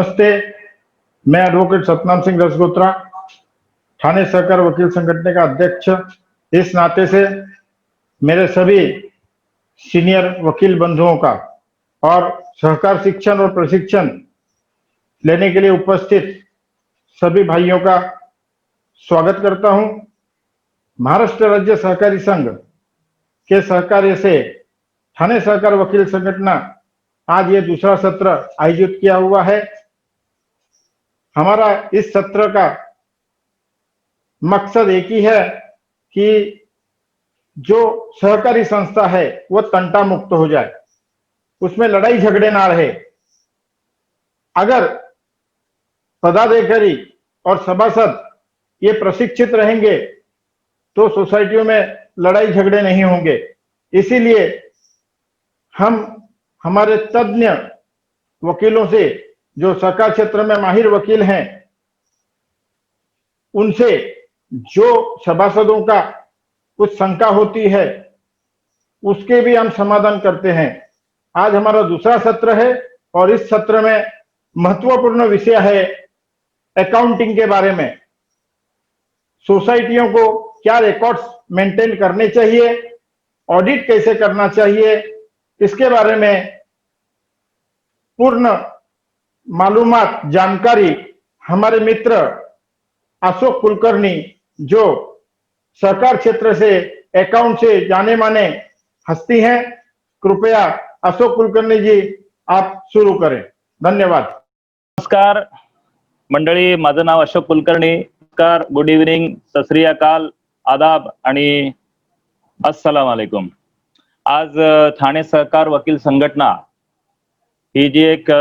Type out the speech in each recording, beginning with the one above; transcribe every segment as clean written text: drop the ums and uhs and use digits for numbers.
नमस्ते, मैं एडवोकेट सतनाम सिंह रसगोत्रा, थाने सहकार वकील संगठन का अध्यक्ष। इस नाते से मेरे सभी सीनियर वकील बंधुओं का और सहकार शिक्षण और प्रशिक्षण लेने के लिए उपस्थित सभी भाइयों का स्वागत करता हूं। महाराष्ट्र राज्य सहकारी संघ के सहकार्य से थाने सहकार वकील संगठन आज ये दूसरा सत्र आयोजित किया हुआ है। हमारा इस सत्र का मकसद एक ही है कि जो सहकारी संस्था है वो तंटा मुक्त हो जाए, उसमें लड़ाई झगड़े ना रहे। अगर पदाधिकारी और सभासद ये प्रशिक्षित रहेंगे तो सोसाइटियों में लड़ाई झगड़े नहीं होंगे। इसीलिए हम हमारे तज्ञ वकीलों से, जो सहकार क्षेत्र में माहिर वकील हैं, उनसे जो सभासदों का कुछ शंका होती है उसके भी हम समाधान करते हैं। आज हमारा दूसरा सत्र है और इस सत्र में महत्वपूर्ण विषय है अकाउंटिंग के बारे में। सोसाइटियों को क्या रिकॉर्ड्स मेंटेन करने चाहिए, ऑडिट कैसे करना चाहिए, इसके बारे में पूर्ण मालूमात, जानकारी हमारे मित्र अशोक कुलकर्णी, जो सहकार क्षेत्र से अकाउंट से जाने माने हस्ती हैं, कृपया अशोक कुलकर्णी जी आप शुरू करें। धन्यवाद। नमस्कार मंडळी, माझं नाव अशोक कुलकर्णी। नमस्कार, गुड इव्हनिंग, सत श्री अकाल, आदाब आणि अस्सलाम वालेकुम। आज ठाणे सहकार वकील संघटना ही जी एक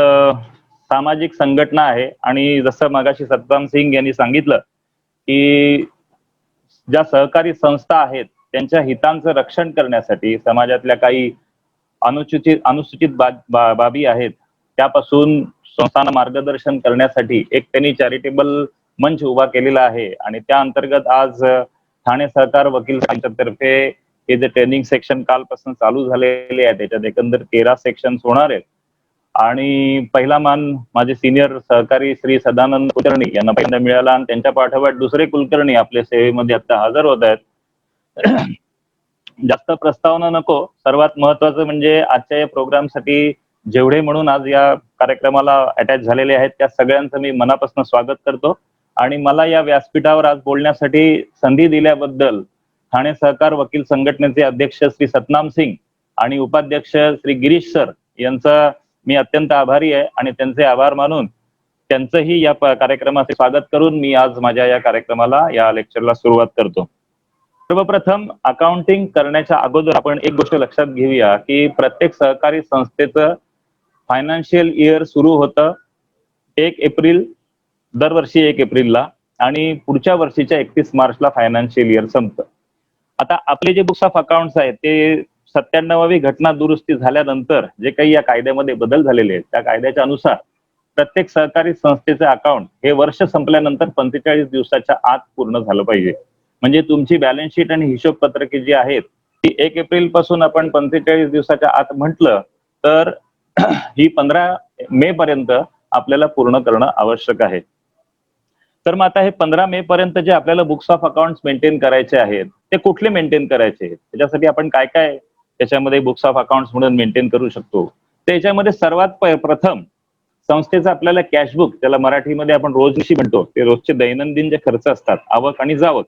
सामाजिक संघटना आहे आणि जसं मगाशी सतनाम सिंग यांनी सांगितलं की ज्या सहकारी संस्था आहेत त्यांच्या हितांचं रक्षण करण्यासाठी समाजातल्या काही अनुसूचित बाबी आहेत त्यापासून संस्थांना मार्गदर्शन करण्यासाठी एक त्यांनी चॅरिटेबल मंच उभा केलेला आहे आणि त्या अंतर्गत आज ठाणे सहकार वकील संघटनेतर्फे हे जे ट्रेनिंग सेक्शन कालपासून चालू झालेले आहे त्याच्यात एकंदर 13 सेक्शन्स होणार आहेत आणि पहिला मान माझे सिनियर सहकारी श्री सदानंद कुलकर्णी यांना पहिल्यांदा मिळाला आणि त्यांच्या पाठोपाठ दुसरे कुलकर्णी आपल्या सेवेमध्ये आता हजर होत आहेत। जास्त प्रस्तावना नको, सर्वात महत्वाचं म्हणजे आजच्या या प्रोग्रामसाठी जेवढे म्हणून आज या कार्यक्रमाला अटॅच झालेले आहेत त्या सगळ्यांचं मी मनापासून स्वागत करतो आणि मला या व्यासपीठावर आज बोलण्यासाठी संधी दिल्याबद्दल ठाणे सहकार वकील संघटनेचे अध्यक्ष श्री सतनाम सिंग आणि उपाध्यक्ष श्री गिरीश सर यांचा मी अत्यंत आभारी आहे आणि त्यांचे आभार मानून त्यांचंही या कार्यक्रमाचे स्वागत करून मी आज माझ्या या कार्यक्रमाला, या लेक्चरला सुरुवात करतो। सर्वप्रथम अकाउंटिंग करण्याच्या अगोदर आपण एक गोष्ट लक्षात घेऊया की प्रत्येक सहकारी संस्थेचं फायनान्शियल इयर सुरू होतं 1 एप्रिल, दरवर्षी 1 एप्रिलला आणि पुढच्या वर्षीच्या 31 मार्चला फायनान्शियल इयर संपतं। आता आपले जे बुक्स ऑफ अकाउंट्स आहेत ते 97वी घटना दुरुस्ती झाल्यानंतर जे काही या कायद्यामध्ये बदल झालेले आहेत त्या कायद्याच्या अनुसार प्रत्येक सहकारी संस्थेचे अकाउंट हे वर्ष संपल्यानंतर 45 दिवसाच्या आत पूर्ण झालं पाहिजे। म्हणजे तुमची बॅलन्स शीट आणि हिशोब पत्रके जी आहेत ती 1 एप्रिल पासून आपण 45 दिवसाच्या आत म्हटलं तर ही 15 मे पर्यंत आपल्याला पूर्ण करणं आवश्यक आहे। तर मग आता हे 15 मे पर्यंत जे आपल्याला बुक्स ऑफ अकाउंट्स मेंटेन करायचे आहेत ते कुठले मेंटेन करायचे आहेत, त्याच्यासाठी आपण काय काय त्याच्यामध्ये बुक्स ऑफ अकाउंट्स म्हणून मेंटेन करू शकतो। त्याच्यामध्ये सर्वात प्रथम संस्थेचं आपल्याला कॅशबुक, त्याला मराठीमध्ये आपण रोजनिशी म्हणतो, ते रोजचे दैनंदिन जे खर्च असतात, आवक आणि जावक,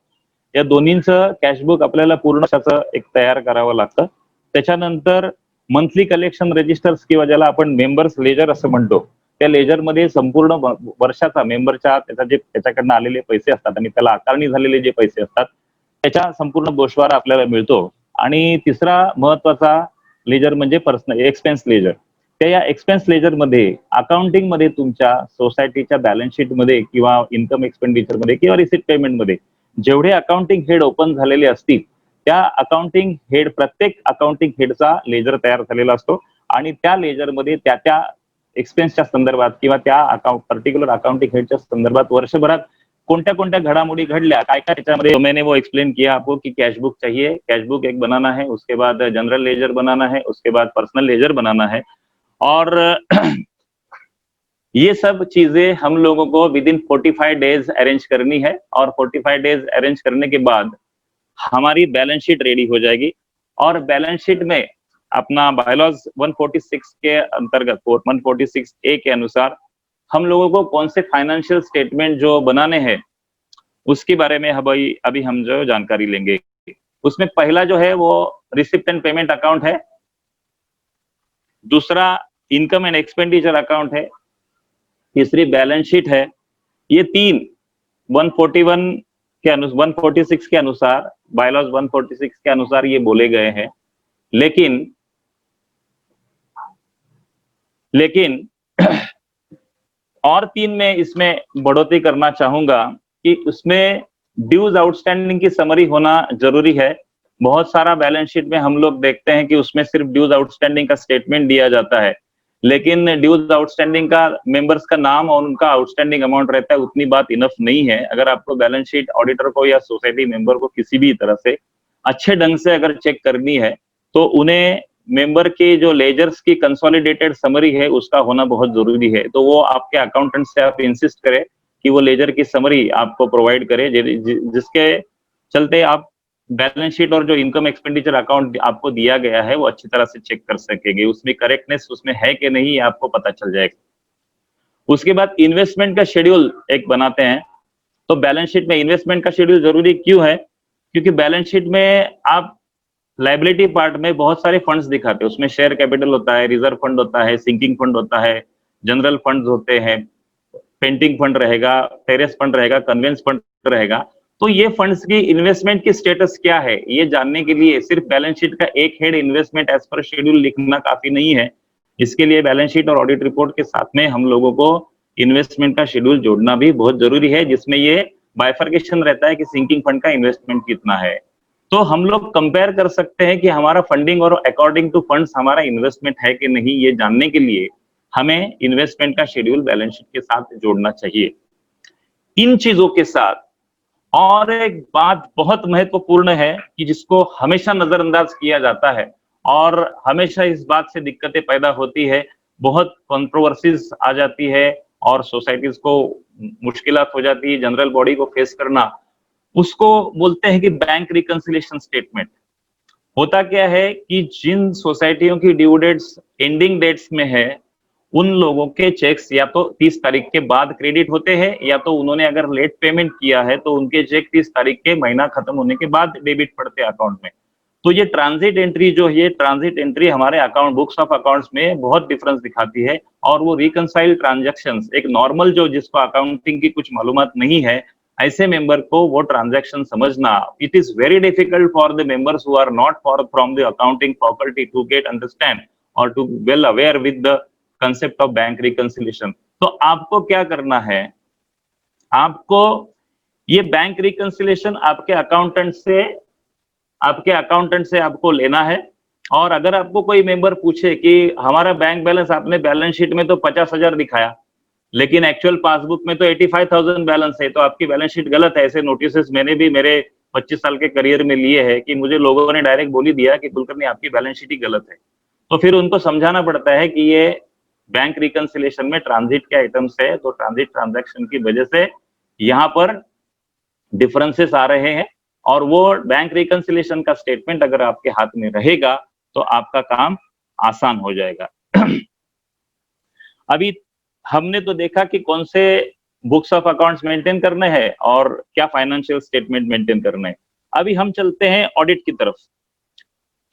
या दोन्हींचं कॅशबुक आपल्याला पूर्ण एक तयार करावं लागतं। त्याच्यानंतर मंथली कलेक्शन रजिस्टर्स किंवा ज्याला आपण मेंबर्स लेजर असं म्हणतो, त्या लेजरमध्ये संपूर्ण वर्षाचा मेंबरच्या त्याच्याकडनं आलेले पैसे असतात आणि त्याला आकारणी झालेले जे पैसे असतात त्याच्या संपूर्ण गोषवारा आपल्याला मिळतो। आणि तिसरा महत्वाचा लेजर म्हणजे पर्सनल एक्सपेन्स लेजर। त्या या एक्सपेन्स लेजर मध्ये अकाउंटिंग मध्ये तुमच्या सोसायटीच्या बॅलन्स शीट मध्ये किंवा इन्कम एक्सपेंडिचर मध्ये किंवा रिसिप्ट पेमेंट मध्ये जेवढे अकाउंटिंग हेड ओपन झालेले असतील त्या अकाउंटिंग हेड, प्रत्येक अकाउंटिंग हेडचा लेजर तयार झालेला असतो आणि त्या लेजर मध्ये त्या एक्सपेन्सच्या संदर्भात किंवा त्या पर्टिक्युलर अकाउंटिंग हेडच्या संदर्भात वर्षभरात कोणत्या कोणत्या घडामोडी घडल्या, काय काय त्याच्यामध्ये मैंने वो एक्सप्लेन किया आपको कि कैशबुक चाहिए, कैशबुक एक बनाना है, उसके बाद जनरल लेजर बनाना है, उसके बाद पर्सनल लेजर बनाना है और ये सब चीजें हम लोगों को विद इन 45 डेज अरेंज करनी है, और 45 डेज अरेंज करने के बाद हमारी बैलेंस शीट रेडी हो जाएगी। और बैलेंस शीट में अपना बायलॉज 146 के अंतर्गत 146 ए के अनुसार हम लोगों को कौन से फाइनेंशियल स्टेटमेंट जो बनाने हैं उसके बारे में अभी हम जो जानकारी लेंगे। उसमें पहला जो है वो रिसिप्ट एंड पेमेंट अकाउंट है, दूसरा इनकम एंड एक्सपेंडिचर अकाउंट है, तीसरी बैलेंस शीट है। ये तीन 146 के अनुसार, बायलॉज 146 के अनुसार ये बोले गए हैं। लेकिन और तीन में इसमें बढ़ोतरी करना चाहूंगा कि उसमें ड्यूज आउटस्टैंडिंग की समरी होना जरूरी है। बहुत सारा बैलेंस शीट में हम लोग देखते हैं कि उसमें सिर्फ ड्यूज आउटस्टैंडिंग का स्टेटमेंट दिया जाता है, लेकिन ड्यूज आउटस्टैंडिंग का मेंबर्स का नाम और उनका आउटस्टैंडिंग अमाउंट रहता है, उतनी बात इनफ नहीं है। अगर आपको बैलेंस शीट ऑडिटर को या सोसाइटी मेंबर को किसी भी तरह से अच्छे ढंग से अगर चेक करनी है तो उन्हें मेंबर के जो लेजर्स की कंसोलिडेटेड समरी है उसका होना बहुत जरूरी है। तो वो आपके अकाउंटेंट से आप इंसिस्ट करें कि वो लेजर की समरी आपको प्रोवाइड करे, जिसके चलते आप बैलेंस शीट और जो इनकम एक्सपेंडिचर अकाउंट आपको दिया गया है वो अच्छी तरह से चेक कर सकेंगे, उसमें करेक्टनेस उसमें है कि नहीं आपको पता चल जाएगा। उसके बाद इन्वेस्टमेंट का शेड्यूल एक बनाते हैं। तो बैलेंस शीट में इन्वेस्टमेंट का शेड्यूल जरूरी क्यों है? क्योंकि बैलेंस शीट में आप लाइबिलिटी पार्ट में बहुत सारे फंड्स दिखाते हैं, उसमें शेयर कैपिटल होता है, रिजर्व फंड होता है, सिंकिंग फंड होता है, जनरल फंड्स होते हैं, पेंटिंग फंड रहेगा, टेरेस फंड रहेगा, कन्वेंस फंड रहेगा। तो ये फंड्स की इन्वेस्टमेंट की स्टेटस क्या है ये जानने के लिए सिर्फ बैलेंस शीट का एक हेड इन्वेस्टमेंट एज पर शेड्यूल लिखना काफी नहीं है। इसके लिए बैलेंस शीट और ऑडिट रिपोर्ट के साथ में हम लोगों को इन्वेस्टमेंट का शेड्यूल जोड़ना भी बहुत जरूरी है, जिसमें ये बाइफर्केशन रहता है कि सिंकिंग फंड का इन्वेस्टमेंट कितना है। तो हम लोग कंपेयर कर सकते हैं कि हमारा फंडिंग और अकॉर्डिंग टू फंड्स हमारा इन्वेस्टमेंट है कि नहीं, ये जानने के लिए हमें इन्वेस्टमेंट का शेड्यूल बैलेंस शीट के साथ जोड़ना चाहिए। इन चीजों के साथ और एक बात बहुत महत्वपूर्ण है कि जिसको हमेशा नजरअंदाज किया जाता है और हमेशा इस बात से दिक्कतें पैदा होती है, बहुत कंट्रोवर्सीज आ जाती है और सोसाइटीज को मुश्किलात हो जाती है जनरल बॉडी को फेस करना, उसको बोलते हैं कि बैंक रिकंसिलिएशन स्टेटमेंट। होता क्या है कि जिन सोसाइटियों की ड्यू डेट्स एंडिंग डेट्स में है उन लोगों के चेक्स या तो 30 तारीख के बाद क्रेडिट होते हैं, या तो उन्होंने अगर लेट पेमेंट किया है तो उनके चेक 30 तारीख के महीना खत्म होने के बाद डेबिट पड़ते हैं अकाउंट में। तो ये ट्रांजिट एंट्री जो है, ट्रांजिट एंट्री हमारे अकाउंट बुक्स ऑफ अकाउंट्स में बहुत डिफरेंस दिखाती है। और वो रिकंसाइल ट्रांजैक्शंस एक नॉर्मल जो जिसको अकाउंटिंग की कुछ मालूमात नहीं है ऐसे मेंबर को वो ट्रांजैक्शन समझना, it is very difficult for the members who are not from the accounting faculty to get understand और to well aware with the concept of bank reconciliation. तो आपको क्या करना है, आपको ये बैंक रिकंसिलिएशन आपके अकाउंटेंट से आपको लेना है। और अगर आपको कोई मेंबर पूछे कि हमारा बैंक बैलेंस आपने बैलेंस शीट में तो 50,000 दिखाया लेकिन एक्चुअल पासबुक में तो 85,000 बैलेंस है, तो आपकी बैलेंस शीट गलत है। ऐसे नोटिसेस मैंने भी मेरे 25 साल के करियर में लिए है कि मुझे लोगों ने डायरेक्ट बोली दिया कि कुलकर्णी आपकी बैलेंस शीट ही गलत है। तो फिर उनको समझाना पड़ता है कि ये बैंक रिकंसिलिएशन में ट्रांजिट के आइटम्स है, तो ट्रांजिट ट्रांजैक्शन की वजह से यहाँ पर डिफरेंसेस आ रहे हैं। और वो बैंक रिकंसिलिएशन का स्टेटमेंट अगर आपके हाथ में रहेगा तो आपका काम आसान हो जाएगा। अभी हमने तो देखा कि कौन से बुक्स ऑफ अकाउंट्स मेंटेन करने हैं और क्या फाइनेंशियल स्टेटमेंट मेंटेन करने हैं। अभी हम चलते हैं ऑडिट की तरफ।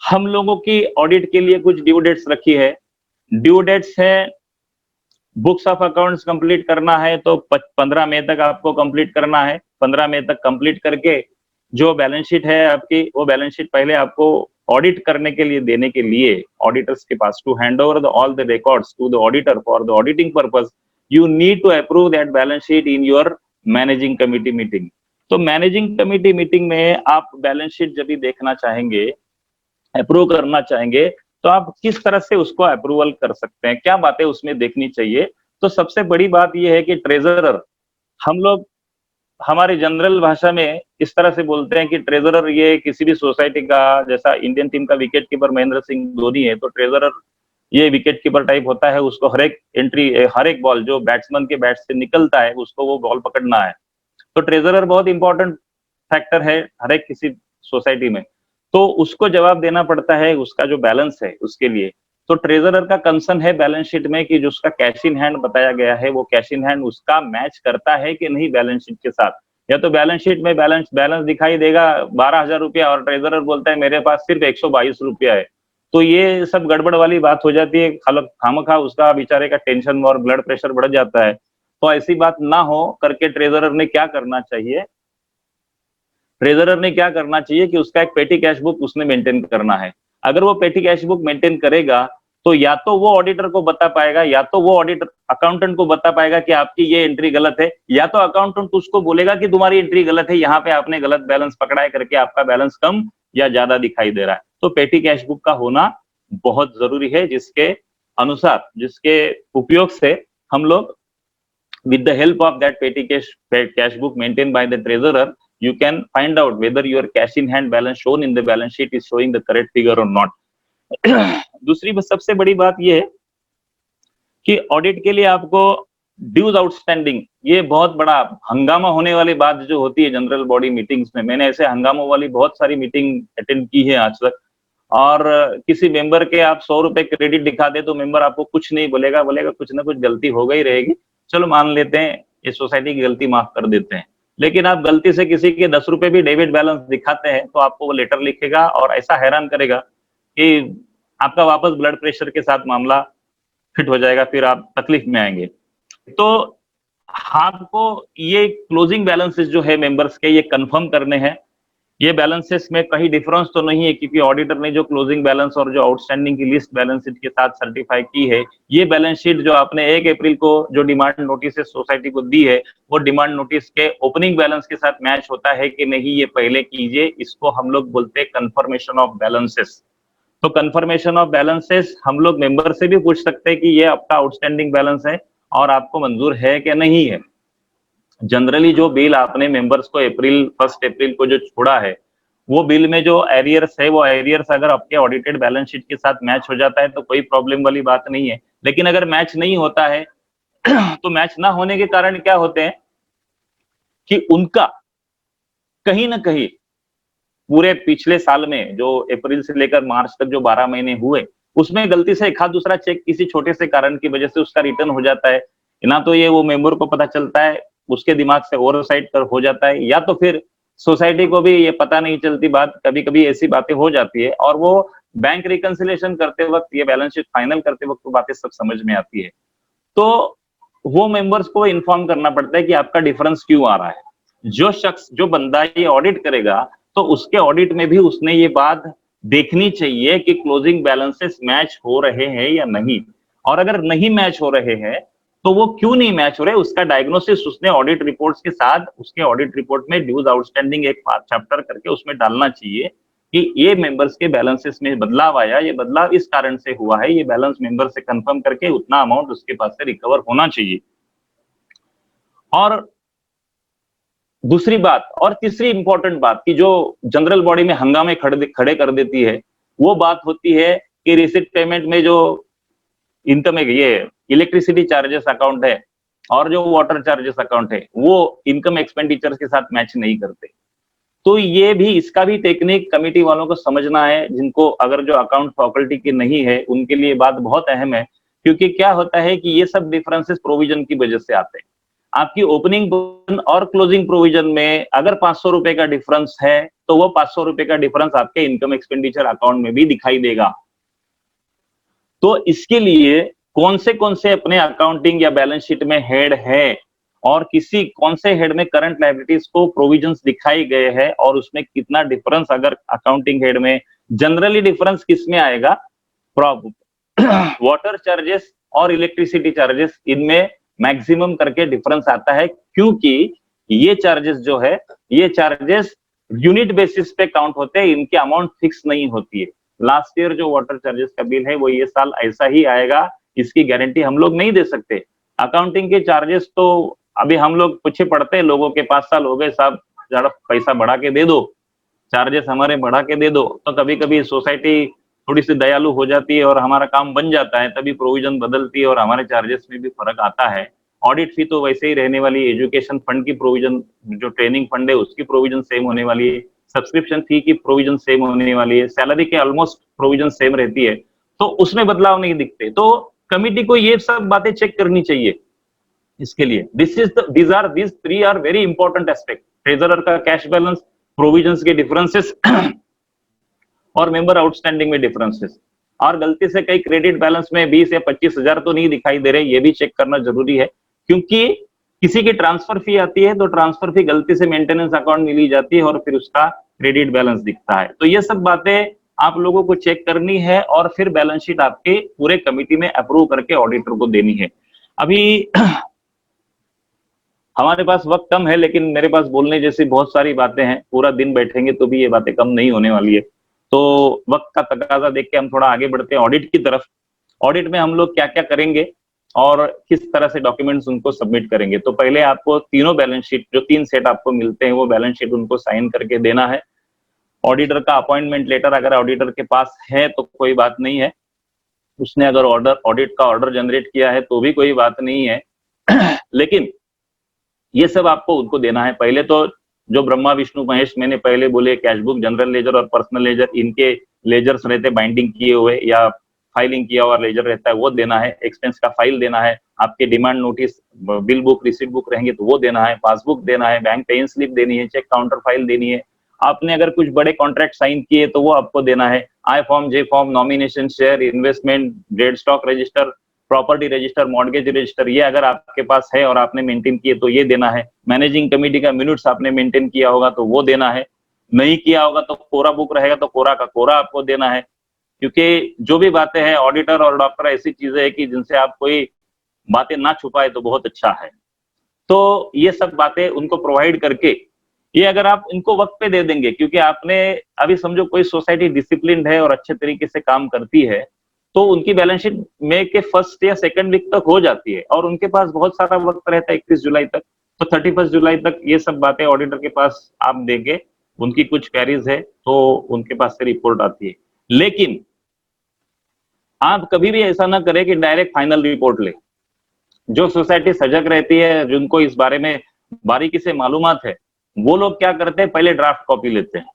हम लोगों की ऑडिट के लिए कुछ ड्यू डेट्स रखी है। ड्यू डेट्स है बुक्स ऑफ अकाउंट्स कंप्लीट करना है तो 15 मई तक आपको कंप्लीट करना है। 15 मई तक कंप्लीट करके जो बैलेंस शीट है आपकी, वो बैलेंस शीट पहले आपको ऑडिट करने के लिए देने के लिए ऑडिटर्स के पास, to hand over all the records to the auditor for the auditing purpose, you need to approve that balance sheet in your managing committee meeting. तो मैनेजिंग कमिटी मीटिंग में आप बैलेंस शीट जब भी देखना चाहेंगे, approve करना चाहेंगे, तो आप किस तरह से उसको अप्रूवल कर सकते हैं, क्या बातें उसमें देखनी चाहिए। तो सबसे बड़ी बात यह है कि ट्रेजरर, हम लोग हमारे जनरल भाषा में इस तरह से बोलते हैं कि ट्रेजरर ये किसी भी सोसाइटी का, जैसा इंडियन टीम का विकेट कीपर महेंद्र सिंह धोनी है तो ट्रेजरर ये विकेट कीपर टाइप होता है, उसको हर एक बॉल जो बैट्समैन के बैट से निकलता है उसको वो बॉल पकड़ना है। तो ट्रेजरर बहुत इंपॉर्टेंट फैक्टर है हर एक किसी सोसाइटी में, तो उसको जवाब देना पड़ता है उसका जो बैलेंस है उसके लिए। तो ट्रेजरर का कंसर्न है बैलेंस शीट में कि जो उसका कैश इन हैंड बताया गया है वो कैश इन हैंड उसका मैच करता है कि नहीं बैलेंस शीट के साथ। या तो बैलेंस शीट में बैलेंस दिखाई देगा 12,000 रुपया और ट्रेजरर बोलता है मेरे पास सिर्फ 122 रुपया है, तो ये सब गड़बड़ वाली बात हो जाती है। खामखा उसका बेचारे का टेंशन और ब्लड प्रेशर बढ़ जाता है। तो ऐसी बात ना हो करके ट्रेजरर ने क्या करना चाहिए, ट्रेजरर ने क्या करना चाहिए कि उसका एक पेटी कैश बुक उसने मेंटेन करना है। अगर वो पेटी कैश बुक मेंटेन करेगा तो या तो वो ऑडिटर को बता पाएगा, या तो वो ऑडिटर अकाउंटेंट को बता पाएगा कि आपकी ये एंट्री गलत है, या तो अकाउंटेंट उसको बोलेगा कि तुम्हारी एंट्री गलत है, यहाँ पे आपने गलत बैलेंस पकड़ा है करके आपका बैलेंस कम या ज्यादा दिखाई दे रहा है। तो पेटी कैश बुक का होना बहुत जरूरी है, जिसके अनुसार जिसके उपयोग से हम लोग with the help of that petty cash book maintained by the treasurer, you can find out whether your cash in hand balance shown in the balance sheet is showing the correct figure or not. दूसरी सबसे बड़ी बात यह है कि audit के लिए आपको ड्यूज आउटस्टैंडिंग, ये बहुत बड़ा हंगामा होने वाली बात जो होती है जनरल बॉडी मीटिंग्स में। मैंने ऐसे हंगामों वाली बहुत सारी मीटिंग अटेंड की है आज तक, और किसी मेंबर के आप 100 रुपए क्रेडिट दिखा दे तो मेंबर आपको कुछ नहीं बोलेगा, बोलेगा कुछ ना कुछ गलती हो गई रहेगी, चलो मान लेते हैं ये सोसाइटी की गलती माफ कर देते हैं। लेकिन आप गलती से किसी के 10 रुपए भी डेबिट बैलेंस दिखाते हैं तो आपको वो लेटर लिखेगा और ऐसा हैरान करेगा कि आपका वापस ब्लड प्रेशर के साथ मामला फिट हो जाएगा, फिर आप तकलीफ में आएंगे। तो आपको ये क्लोजिंग बैलेंसेस जो है मेंबर्स के ये कंफर्म करने हैं। ये बैलेंसेस में कहीं डिफरेंस तो नहीं है, क्योंकि ऑडिटर ने जो क्लोजिंग बैलेंस और जो आउटस्टैंडिंग की लिस्ट बैलेंस शीट के साथ सर्टिफाई की है, ये बैलेंस शीट जो आपने 1 अप्रैल को जो डिमांड नोटिस सोसाइटी को दी है, वो डिमांड नोटिस के ओपनिंग बैलेंस के साथ मैच होता है कि नहीं, ये पहले कीजिए। इसको हम लोग बोलते हैं कंफर्मेशन ऑफ बैलेंसेस। तो कंफर्मेशन ऑफ बैलेंसेस हम लोग मेंबर से भी पूछ सकते हैं कि ये आपका आउटस्टैंडिंग बैलेंस है और आपको मंजूर है कि नहीं है। जनरली जो बिल आपने मेंबर्स को 1 अप्रैल को जो छोड़ा है, वो बिल में जो एरियर्स है, वो एरियर्स अगर आपके ऑडिटेड बैलेंस शीट के साथ मैच हो जाता है तो कोई प्रॉब्लम वाली बात नहीं है। लेकिन अगर मैच नहीं होता है तो मैच ना होने के कारण क्या होते हैं कि उनका कहीं ना कहीं पूरे पिछले साल में जो अप्रैल से लेकर मार्च तक जो 12 महीने हुए, उसमें गलती से एक आध दूसरा चेक किसी छोटे से कारण की वजह से उसका रिटर्न हो जाता है। ना तो ये वो मेंबर को पता चलता है, उसके दिमाग से ओवरसाइट कर हो जाता है, या तो फिर सोसाइटी को भी ये पता नहीं चलती बात। कभी कभी ऐसी बातें हो जाती है और वो बैंक रिकंसिलेशन करते वक्त, ये बैलेंस शीट फाइनल करते वक्त वो बातें सब समझ में आती है। तो वो मेंबर्स को इन्फॉर्म करना पड़ता है कि आपका डिफरेंस क्यों आ रहा है। जो शख्स, जो बंदा ये ऑडिट करेगा, तो उसके ऑडिट में भी उसने ये बात देखनी चाहिए कि क्लोजिंग बैलेंसेस मैच हो रहे हैं या नहीं, और अगर नहीं मैच हो रहे हैं तो वो क्यों नहीं मैच हो रहे, उसका डायग्नोसिस उसने ऑडिट रिपोर्ट्स के साथ, उसके ऑडिट रिपोर्ट में ड्यूज आउटस्टैंडिंग एक चैप्टर करके उसमें डालना चाहिए कि ये मेंबर्स के बैलेंसेस में बदलाव आया, ये बदलाव इस कारण से हुआ है, ये बैलेंस मेंबर से कंफर्म करके उतना अमाउंट उसके पास से रिकवर होना चाहिए। और दूसरी बात, और तीसरी इंपॉर्टेंट बात कि जो जनरल बॉडी में हंगामे खड़े कर देती है, वो बात होती है कि रिसिप्ट पेमेंट में जो इनकम है, ये इलेक्ट्रिसिटी चार्जेस अकाउंट है और जो वाटर चार्जेस अकाउंट है, वो इनकम एक्सपेंडिचर के साथ मैच नहीं करते। तो ये भी, इसका भी टेक्निक कमेटी वालों को समझना है, जिनको अगर जो अकाउंट फैकल्टी की नहीं है उनके लिए बात बहुत अहम है। क्योंकि क्या होता है कि ये सब डिफरेंसेस प्रोविजन की वजह से आते हैं। आपकी ओपनिंग और क्लोजिंग प्रोविजन में अगर 500 रुपए का डिफरेंस है तो वो 500 रुपए का डिफरेंस आपके इनकम एक्सपेंडिचर अकाउंट में भी दिखाई देगा। तो इसके लिए कौन से अपने अकाउंटिंग या बैलेंस शीट में हेड है और कौन से हेड में करंट लायबिलिटीज को प्रोविजंस दिखाई गए हैं और उसमें कितना डिफरेंस, अगर अकाउंटिंग हेड में जनरली डिफरेंस किस में आएगा, वाटर चार्जेस और इलेक्ट्रिसिटी चार्जेस, इनमें मैक्सिमम करके डिफरेंस आता है। क्योंकि ये चार्जेस जो है, ये चार्जेस यूनिट बेसिस पे काउंट होते हैं, इनकी अमाउंट फिक्स नहीं होती है। लास्ट ईयर जो वाटर चार्जेस का बिल है वो ये साल ऐसा ही आएगा, इसकी गारंटी हम लोग नहीं दे सकते। अकाउंटिंग के चार्जेस तो अभी हम लोग पीछे पड़ते हैं लोगों के, 5 साल हो गए साहब, जरा पैसा बढ़ा के दे दो, चार्जेस हमारे बढ़ा के दे दो। तो कभी कभी सोसाइटी थोड़ी सी दयालु हो जाती है और हमारा काम बन जाता है, तभी प्रोविजन बदलती है और हमारे चार्जेस में भी फर्क आता है। ऑडिट फी तो वैसे ही रहने वाली है, एजुकेशन फंड की प्रोविजन, जो ट्रेनिंग फंड है उसकी प्रोविजन सेम होने वाली है, सब्सक्रिप्शन फी की प्रोविजन सेम होने वाली है, सैलरी के ऑलमोस्ट प्रोविजन सेम रहती है, तो उसमें बदलाव नहीं दिखते। तो कमिटी को ये सब बातें चेक करनी चाहिए इसके लिए। These three are very important aspect, treasurer का कैश बैलेंस, प्रोविजंस के डिफरेंसेस और मेंबर आउटस्टैंडिंग में डिफरेंसेस, और गलती से कई क्रेडिट बैलेंस में 20 या 25,000 तो नहीं दिखाई दे रहे, ये भी चेक करना जरूरी है, क्योंकि किसी की ट्रांसफर फी आती है तो ट्रांसफर फी गलती से मेंटेनेंस अकाउंट में ली जाती है और फिर उसका क्रेडिट बैलेंस दिखता है। तो ये सब बातें आप लोगों को चेक करनी है और फिर बैलेंस शीट आपके पूरे कमिटी में अप्रूव करके ऑडिटर को देनी है। अभी हमारे पास वक्त कम है, लेकिन मेरे पास बोलने जैसी बहुत सारी बातें हैं, पूरा दिन बैठेंगे तो भी ये बातें कम नहीं होने वाली है। तो वक्त का तकाजा देख के हम थोड़ा आगे बढ़ते हैं ऑडिट की तरफ। ऑडिट में हम लोग क्या क्या करेंगे और किस तरह से डॉक्यूमेंट्स उनको सबमिट करेंगे। तो पहले आपको तीनों बैलेंस शीट, जो 3 सेट आपको मिलते हैं, वो बैलेंस शीट उनको साइन करके देना है। ऑडिटर का अपॉइंटमेंट लेटर अगर ऑडिटर के पास है तो कोई बात नहीं है, उसने अगर ऑडिट का ऑर्डर जनरेट किया है तो भी कोई बात नहीं है लेकिन ये सब आपको उनको देना है। पहले तो जो ब्रह्मा विष्णु महेश मैंने पहले बोले, कैश बुक, जनरल लेजर और पर्सनल लेजर, इनके लेजर्स रहते बाइंडिंग किए हुए या फाइलिंग किया हुआ लेजर रहता है, वो देना है। एक्सपेंस का फाइल देना है, आपके demand notice, bill book, receipt book रहेंगे तो वो देना है, पासबुक देना है, बैंक पे इन स्लिप देनी है, चेक काउंटर फाइल देनी है। आपने अगर कुछ बड़े कॉन्ट्रैक्ट साइन किए तो वो आपको देना है। आई फॉर्म, जे form, nomination, share, investment, grade stock register, property register, mortgage register, ये अगर आपके पास है और आपने मेंटेन किए तो ये देना है। मैनेजिंग कमेटी का मिनट्स आपने मेंटेन किया होगा तो वो देना है। नहीं किया होगा तो कोरा बुक रहेगा तो कोरा का कोरा आपको देना है, क्योंकि जो भी बातें हैं, ऑडिटर और डॉक्टर ऐसी चीजें है कि जिनसे आप कोई बातें ना छुपाए तो बहुत अच्छा है। तो ये सब बातें उनको प्रोवाइड करके, ये अगर आप इनको वक्त पे दे देंगे, क्योंकि आपने अभी समझो कोई सोसाइटी डिसिप्लिन है और अच्छे तरीके से काम करती है तो उनकी बैलेंस शीट मई के फर्स्ट या सेकंड वीक तक हो जाती है और उनके पास बहुत सारा वक्त रहता है 31 जुलाई तक। तो 31 जुलाई तक ये सब बातें ऑडिटर के पास आप देंगे, उनकी कुछ क्वेरीज है तो उनके पास से रिपोर्ट आती है। लेकिन आप कभी भी ऐसा ना करें कि डायरेक्ट फाइनल रिपोर्ट ले। जो सोसाइटी सजग रहती है, जिनको इस बारे में बारीकी से मालूमात है, वो लोग क्या करते हैं, पहले ड्राफ्ट कॉपी लेते हैं।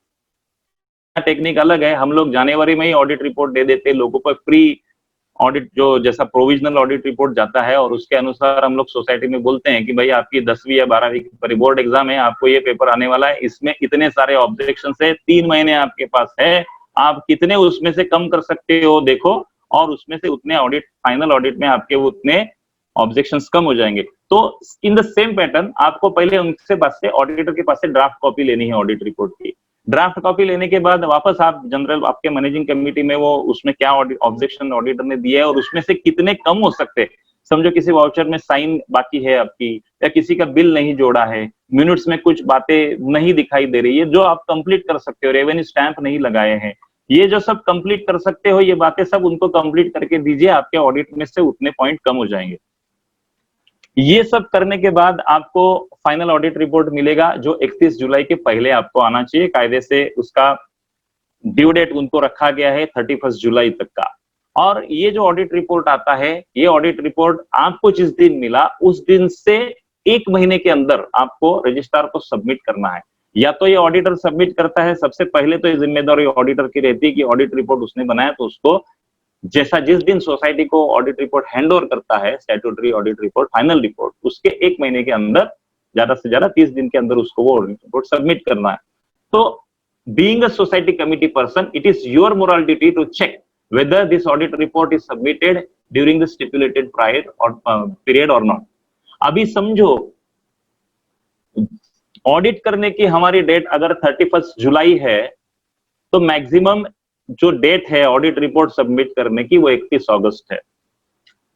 टेक्निक अलग है, हम लोग जनवरी में ही ऑडिट रिपोर्ट दे देते हैं लोगों को, प्री ऑडिट जो जैसा प्रोविजनल ऑडिट रिपोर्ट जाता है, और उसके अनुसार हम लोग सोसाइटी में बोलते हैं कि भाई आपकी 10वीं या 12वीं की बोर्ड एग्जाम है, आपको ये पेपर आने वाला है, इसमें इतने सारे ऑब्जेक्शन है, 3 महीने आपके पास है, आप कितने उसमें से कम कर सकते हो देखो, और उसमें से उतने ऑडिट, फाइनल ऑडिट में आपके उतने ऑब्जेक्शंस कम हो जाएंगे। तो इन द सेम पैटर्न आपको पहले उनसे पास से, ऑडिटर के पास से ड्राफ्ट कॉपी लेनी है ऑडिट रिपोर्ट की। ड्राफ्ट कॉपी लेने के बाद वापस आप जनरल, आपके मैनेजिंग कमेटी में वो उसमें क्या ऑब्जेक्शन ऑडिटर ने दिया है और उसमें से कितने कम हो सकते हैं। समझो किसी वाउचर में साइन बाकी है आपकी, या किसी का बिल नहीं जोड़ा है, मिनट्स में कुछ बातें नहीं दिखाई दे रही है, जो आप कंप्लीट कर सकते हो, रेवेन्यू स्टैंप नहीं लगाए हैं, ये जो सब कंप्लीट कर सकते हो, ये बातें सब उनको कंप्लीट करके दीजिए, आपके ऑडिट में से उतने पॉइंट कम हो जाएंगे। ये सब करने के बाद आपको फाइनल ऑडिट रिपोर्ट मिलेगा, जो 31 जुलाई के पहले आपको आना चाहिए। कायदे से उसका ड्यू डेट उनको रखा गया है 31 जुलाई तक का। और ये जो ऑडिट रिपोर्ट आता है, ये ऑडिट रिपोर्ट आपको जिस दिन मिला उस दिन से 1 महीने के अंदर आपको रजिस्ट्रार को सबमिट करना है। या तो ये ऑडिटर सबमिट करता है, सबसे पहले तो ये जिम्मेदारी ऑडिटर की रहती है कि ऑडिट रिपोर्ट उसने बनाया तो उसको, जैसा जिस दिन सोसाइटी को ऑडिट रिपोर्ट हैंड ओवर करता है, statutory audit report, final report, उसके 1 महीने के अंदर, ज्यादा से ज्यादा 30 दिन के अंदर उसको वो ऑडिट रिपोर्ट सबमिट करना है। तो being a society committee person, it is your moral duty to check whether this audit report is submitted during the stipulated period or not. अभी समझो ऑडिट करने की हमारी डेट अगर 31 जुलाई है तो मैक्सिमम जो डेट है ऑडिट रिपोर्ट सबमिट करने की वो 31 अगस्त है।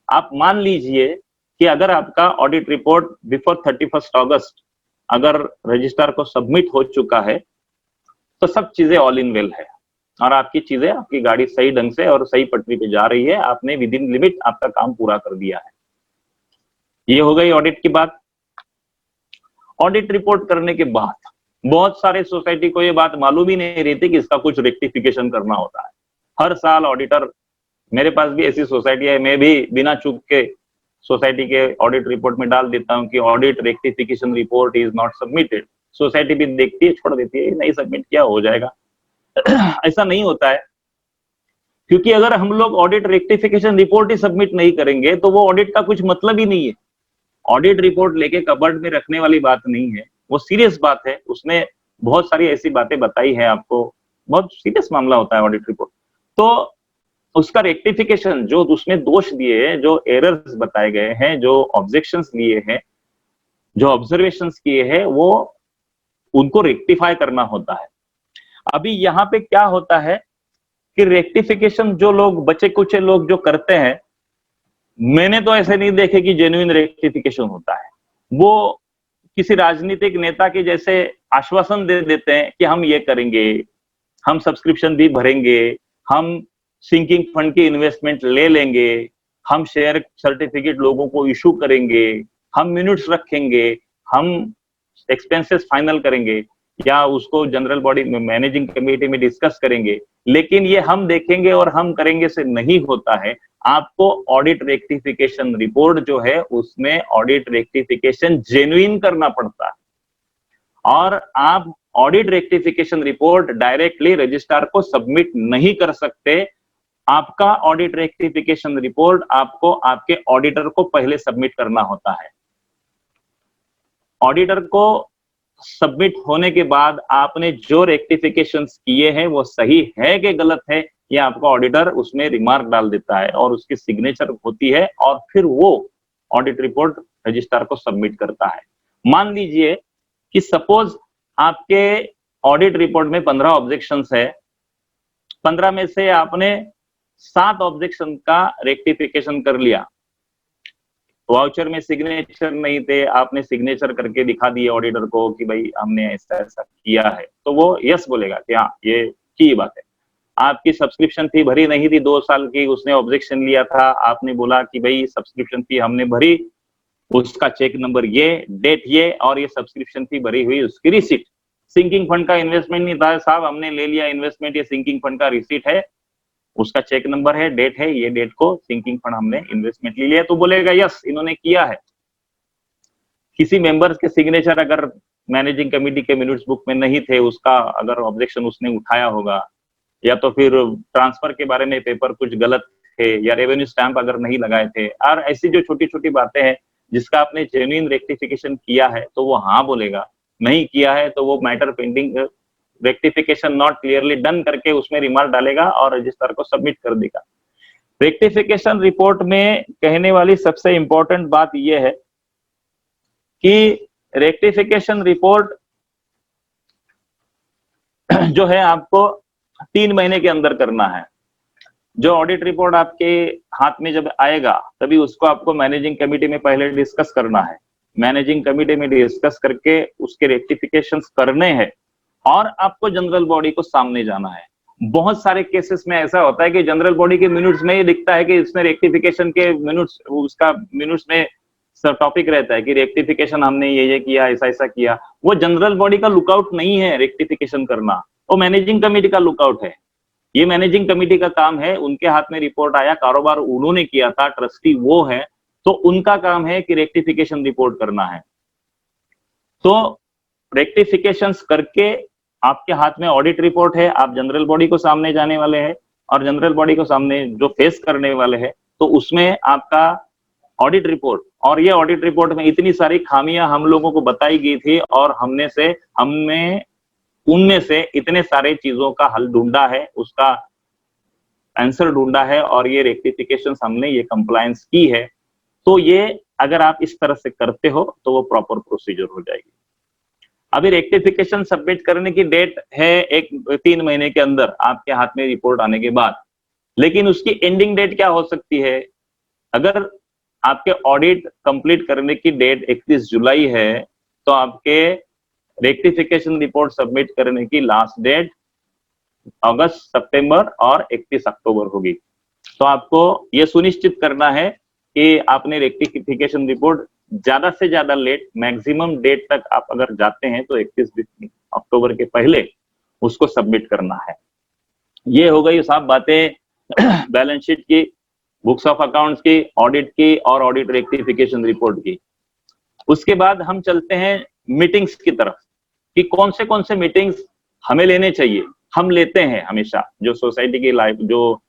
आप मान लीजिए कि अगर आपका ऑडिट रिपोर्ट बिफोर 31 अगस्त अगर रजिस्ट्रार को सबमिट हो चुका है तो सब चीजें ऑल इन वेल है और आपकी चीजें, आपकी गाड़ी सही ढंग से और सही पटरी पे जा रही है, आपने विद इन लिमिट आपका काम पूरा कर दिया है। ये हो गई ऑडिट की बात। ऑडिट रिपोर्ट करने के बाद बहुत सारे सोसाइटी को ये बात मालूम ही नहीं रहती कि इसका कुछ रेक्टिफिकेशन करना होता है। हर साल ऑडिटर, मेरे पास भी ऐसी सोसाइटी है, मैं भी बिना चूक के सोसाइटी के ऑडिट रिपोर्ट में डाल देता हूं कि audit rectification report is not submitted. Society भी देखती है, छोड़ देती है, नहीं सबमिट किया हो जाएगा। ऐसा नहीं होता है, क्योंकि अगर हम लोग ऑडिट रेक्टिफिकेशन रिपोर्ट ही सबमिट नहीं करेंगे तो वो ऑडिट का कुछ मतलब ही नहीं है। ऑडिट रिपोर्ट लेके कबर्ड में रखने वाली बात नहीं है, वो सीरियस बात है। उसने बहुत सारी ऐसी बातें बताई है आपको, बहुत सीरियस मामला होता है ऑडिट रिपोर्ट। तो उसका रेक्टिफिकेशन, जो उसमें दोष दिए हैं, जो एरर्स बताए गए हैं, जो ऑब्जेक्शंस लिए हैं, जो ऑब्जर्वेशंस किए हैं, वो उनको रेक्टिफाई करना होता है। अभी यहाँ पे क्या होता है कि रेक्टिफिकेशन जो लोग, बचे कुछ लोग जो करते हैं, मैंने तो ऐसे नहीं देखे कि जेन्युइन रेक्टिफिकेशन होता है। वो किसी राजनीतिक नेता के जैसे आश्वासन दे देते हैं कि हम ये करेंगे, हम सब्सक्रिप्शन भी भरेंगे, हम सिंकिंग फंड की इन्वेस्टमेंट ले लेंगे, हम शेयर सर्टिफिकेट लोगों को इशू करेंगे, हम मिनट्स रखेंगे, हम एक्सपेंसेस फाइनल करेंगे, या उसको जनरल बॉडी में, मैनेजिंग कमेटी में डिस्कस करेंगे। लेकिन ये हम देखेंगे और हम करेंगे से नहीं होता है। आपको ऑडिट रेक्टिफिकेशन रिपोर्ट जो है, उसमें ऑडिट रेक्टिफिकेशन जेन्युइन करना पड़ता है, और आप audit rectification report directly registrar को सबमिट नहीं कर सकते। आपका ऑडिट रेक्टिफिकेशन रिपोर्ट आपको आपके ऑडिटर को पहले सबमिट करना होता है। ऑडिटर को सबमिट होने के बाद आपने जो रेक्टिफिकेशंस किए हैं वो सही है कि गलत है, ये आपका ऑडिटर उसमें रिमार्क डाल देता है और उसकी सिग्नेचर होती है, और फिर वो ऑडिट रिपोर्ट रजिस्ट्रार को सबमिट करता है। मान लीजिए कि सपोज आपके ऑडिट रिपोर्ट में 15 ऑब्जेक्शंस है, 15 में से आपने 7 ऑब्जेक्शन का रेक्टिफिकेशन कर लिया। वाउचर में सिग्नेचर नहीं थे, आपने सिग्नेचर करके दिखा दिए ऑडिटर को कि भाई हमने ऐसा ऐसा किया है, तो वो यस बोलेगा कि हाँ ये की बात है। आपकी सब्सक्रिप्शन फी भरी नहीं थी 2 साल की, उसने ऑब्जेक्शन लिया था, आपने बोला कि भाई सब्सक्रिप्शन फी हमने भरी, उसका चेक नंबर ये, डेट ये, और ये सब्सक्रिप्शन फी भरी हुई उसकी रिसीट। सिंकिंग फंड का इन्वेस्टमेंट नहीं था साहब, हमने ले लिया इन्वेस्टमेंट, ये सिंकिंग फंड का रिसीट है, उसका चेक नंबर है, डेट है, ये डेट को सिंकिंग फंड हमने इन्वेस्टमेंट ले लिया, तो बोलेगा यस इन्होंने किया है। किसी मेंबर्स के सिग्नेचर अगर मैनेजिंग कमेटी के मिनट्स बुक में नहीं थे, उसका अगर ऑब्जेक्शन उसने उठाया होगा, या तो फिर ट्रांसफर के बारे में पेपर कुछ गलत थे, या रेवेन्यू स्टैंप अगर नहीं लगाए थे, और ऐसी जो छोटी छोटी बातें हैं जिसका आपने जेन्युइन रेक्टिफिकेशन किया है तो वो हाँ बोलेगा, नहीं किया है तो वो matter pending, rectification not clearly done करके उसमें रिमार्क डालेगा और रजिस्ट्रार को सबमिट कर देगा। रेक्टिफिकेशन रिपोर्ट में कहने वाली सबसे इंपॉर्टेंट बात यह है कि रेक्टिफिकेशन रिपोर्ट जो है आपको 3 महीने के अंदर करना है। जो ऑडिट रिपोर्ट आपके हाथ में जब आएगा तभी उसको आपको मैनेजिंग कमेटी में पहले डिस्कस करना है। मैनेजिंग कमेटी में डिस्कस करके उसके रेक्टिफिकेशंस करने हैं और आपको जनरल बॉडी को सामने जाना है। बहुत सारे केसेस में ऐसा होता है कि जनरल बॉडी के मिनट्स में ये दिखता है कि इसमें रेक्टिफिकेशन के मिनट्स, उसका मिनट्स में टॉपिक रहता है कि रेक्टिफिकेशन हमने ये किया, ऐसा ऐसा किया। वो जनरल बॉडी का लुकआउट नहीं है रेक्टिफिकेशन करना, वो मैनेजिंग कमेटी का लुकआउट है। ये मैनेजिंग कमेटी का काम है, उनके हाथ में रिपोर्ट आया, कारोबार उन्होंने किया था, ट्रस्टी वो है, तो उनका काम है कि रेक्टिफिकेशन रिपोर्ट करना है। तो रेक्टिफिकेशंस करके आपके हाथ में ऑडिट रिपोर्ट है, आप जनरल बॉडी को सामने जाने वाले हैं और जनरल बॉडी को सामने जो फेस करने वाले हैं, तो उसमें आपका ऑडिट रिपोर्ट, और ये ऑडिट रिपोर्ट में इतनी सारी खामियां हम लोगों को बताई गई थी और हमने उनमें से इतने सारे चीजों का हल ढूंढा है, उसका आंसर ढूंढा है, और ये रेक्टिफिकेशन हमने ये कंप्लायंस की है। तो ये अगर आप इस तरह से करते हो तो वो प्रॉपर प्रोसीजर हो जाएगी। अभी रेक्टिफिकेशन सबमिट करने की डेट है 3 महीने के अंदर आपके हाथ में रिपोर्ट आने के बाद, लेकिन उसकी एंडिंग डेट क्या हो सकती है? अगर आपके ऑडिट कंप्लीट करने की डेट 31 जुलाई है तो आपके रेक्टिफिकेशन रिपोर्ट सबमिट करने की लास्ट डेट अगस्त, सितंबर और 31 अक्टूबर होगी। तो आपको यह सुनिश्चित करना है कि आपने रेक्टिफिकेशन रिपोर्ट ज्यादा से ज्यादा लेट, मैक्सिमम डेट तक आप अगर जाते हैं तो 31 अक्टूबर के पहले उसको सबमिट करना है। ये हो गई साहब बातें बैलेंस शीट की, बुक्स ऑफ अकाउंट्स की, ऑडिट की और ऑडिट रेक्टिफिकेशन रिपोर्ट की। उसके बाद हम चलते हैं मीटिंग्स की तरफ कि कौन से मीटिंग्स हमें लेने चाहिए। हम लेते हैं हमेशा, जो सोसाइटी की लाइफ जो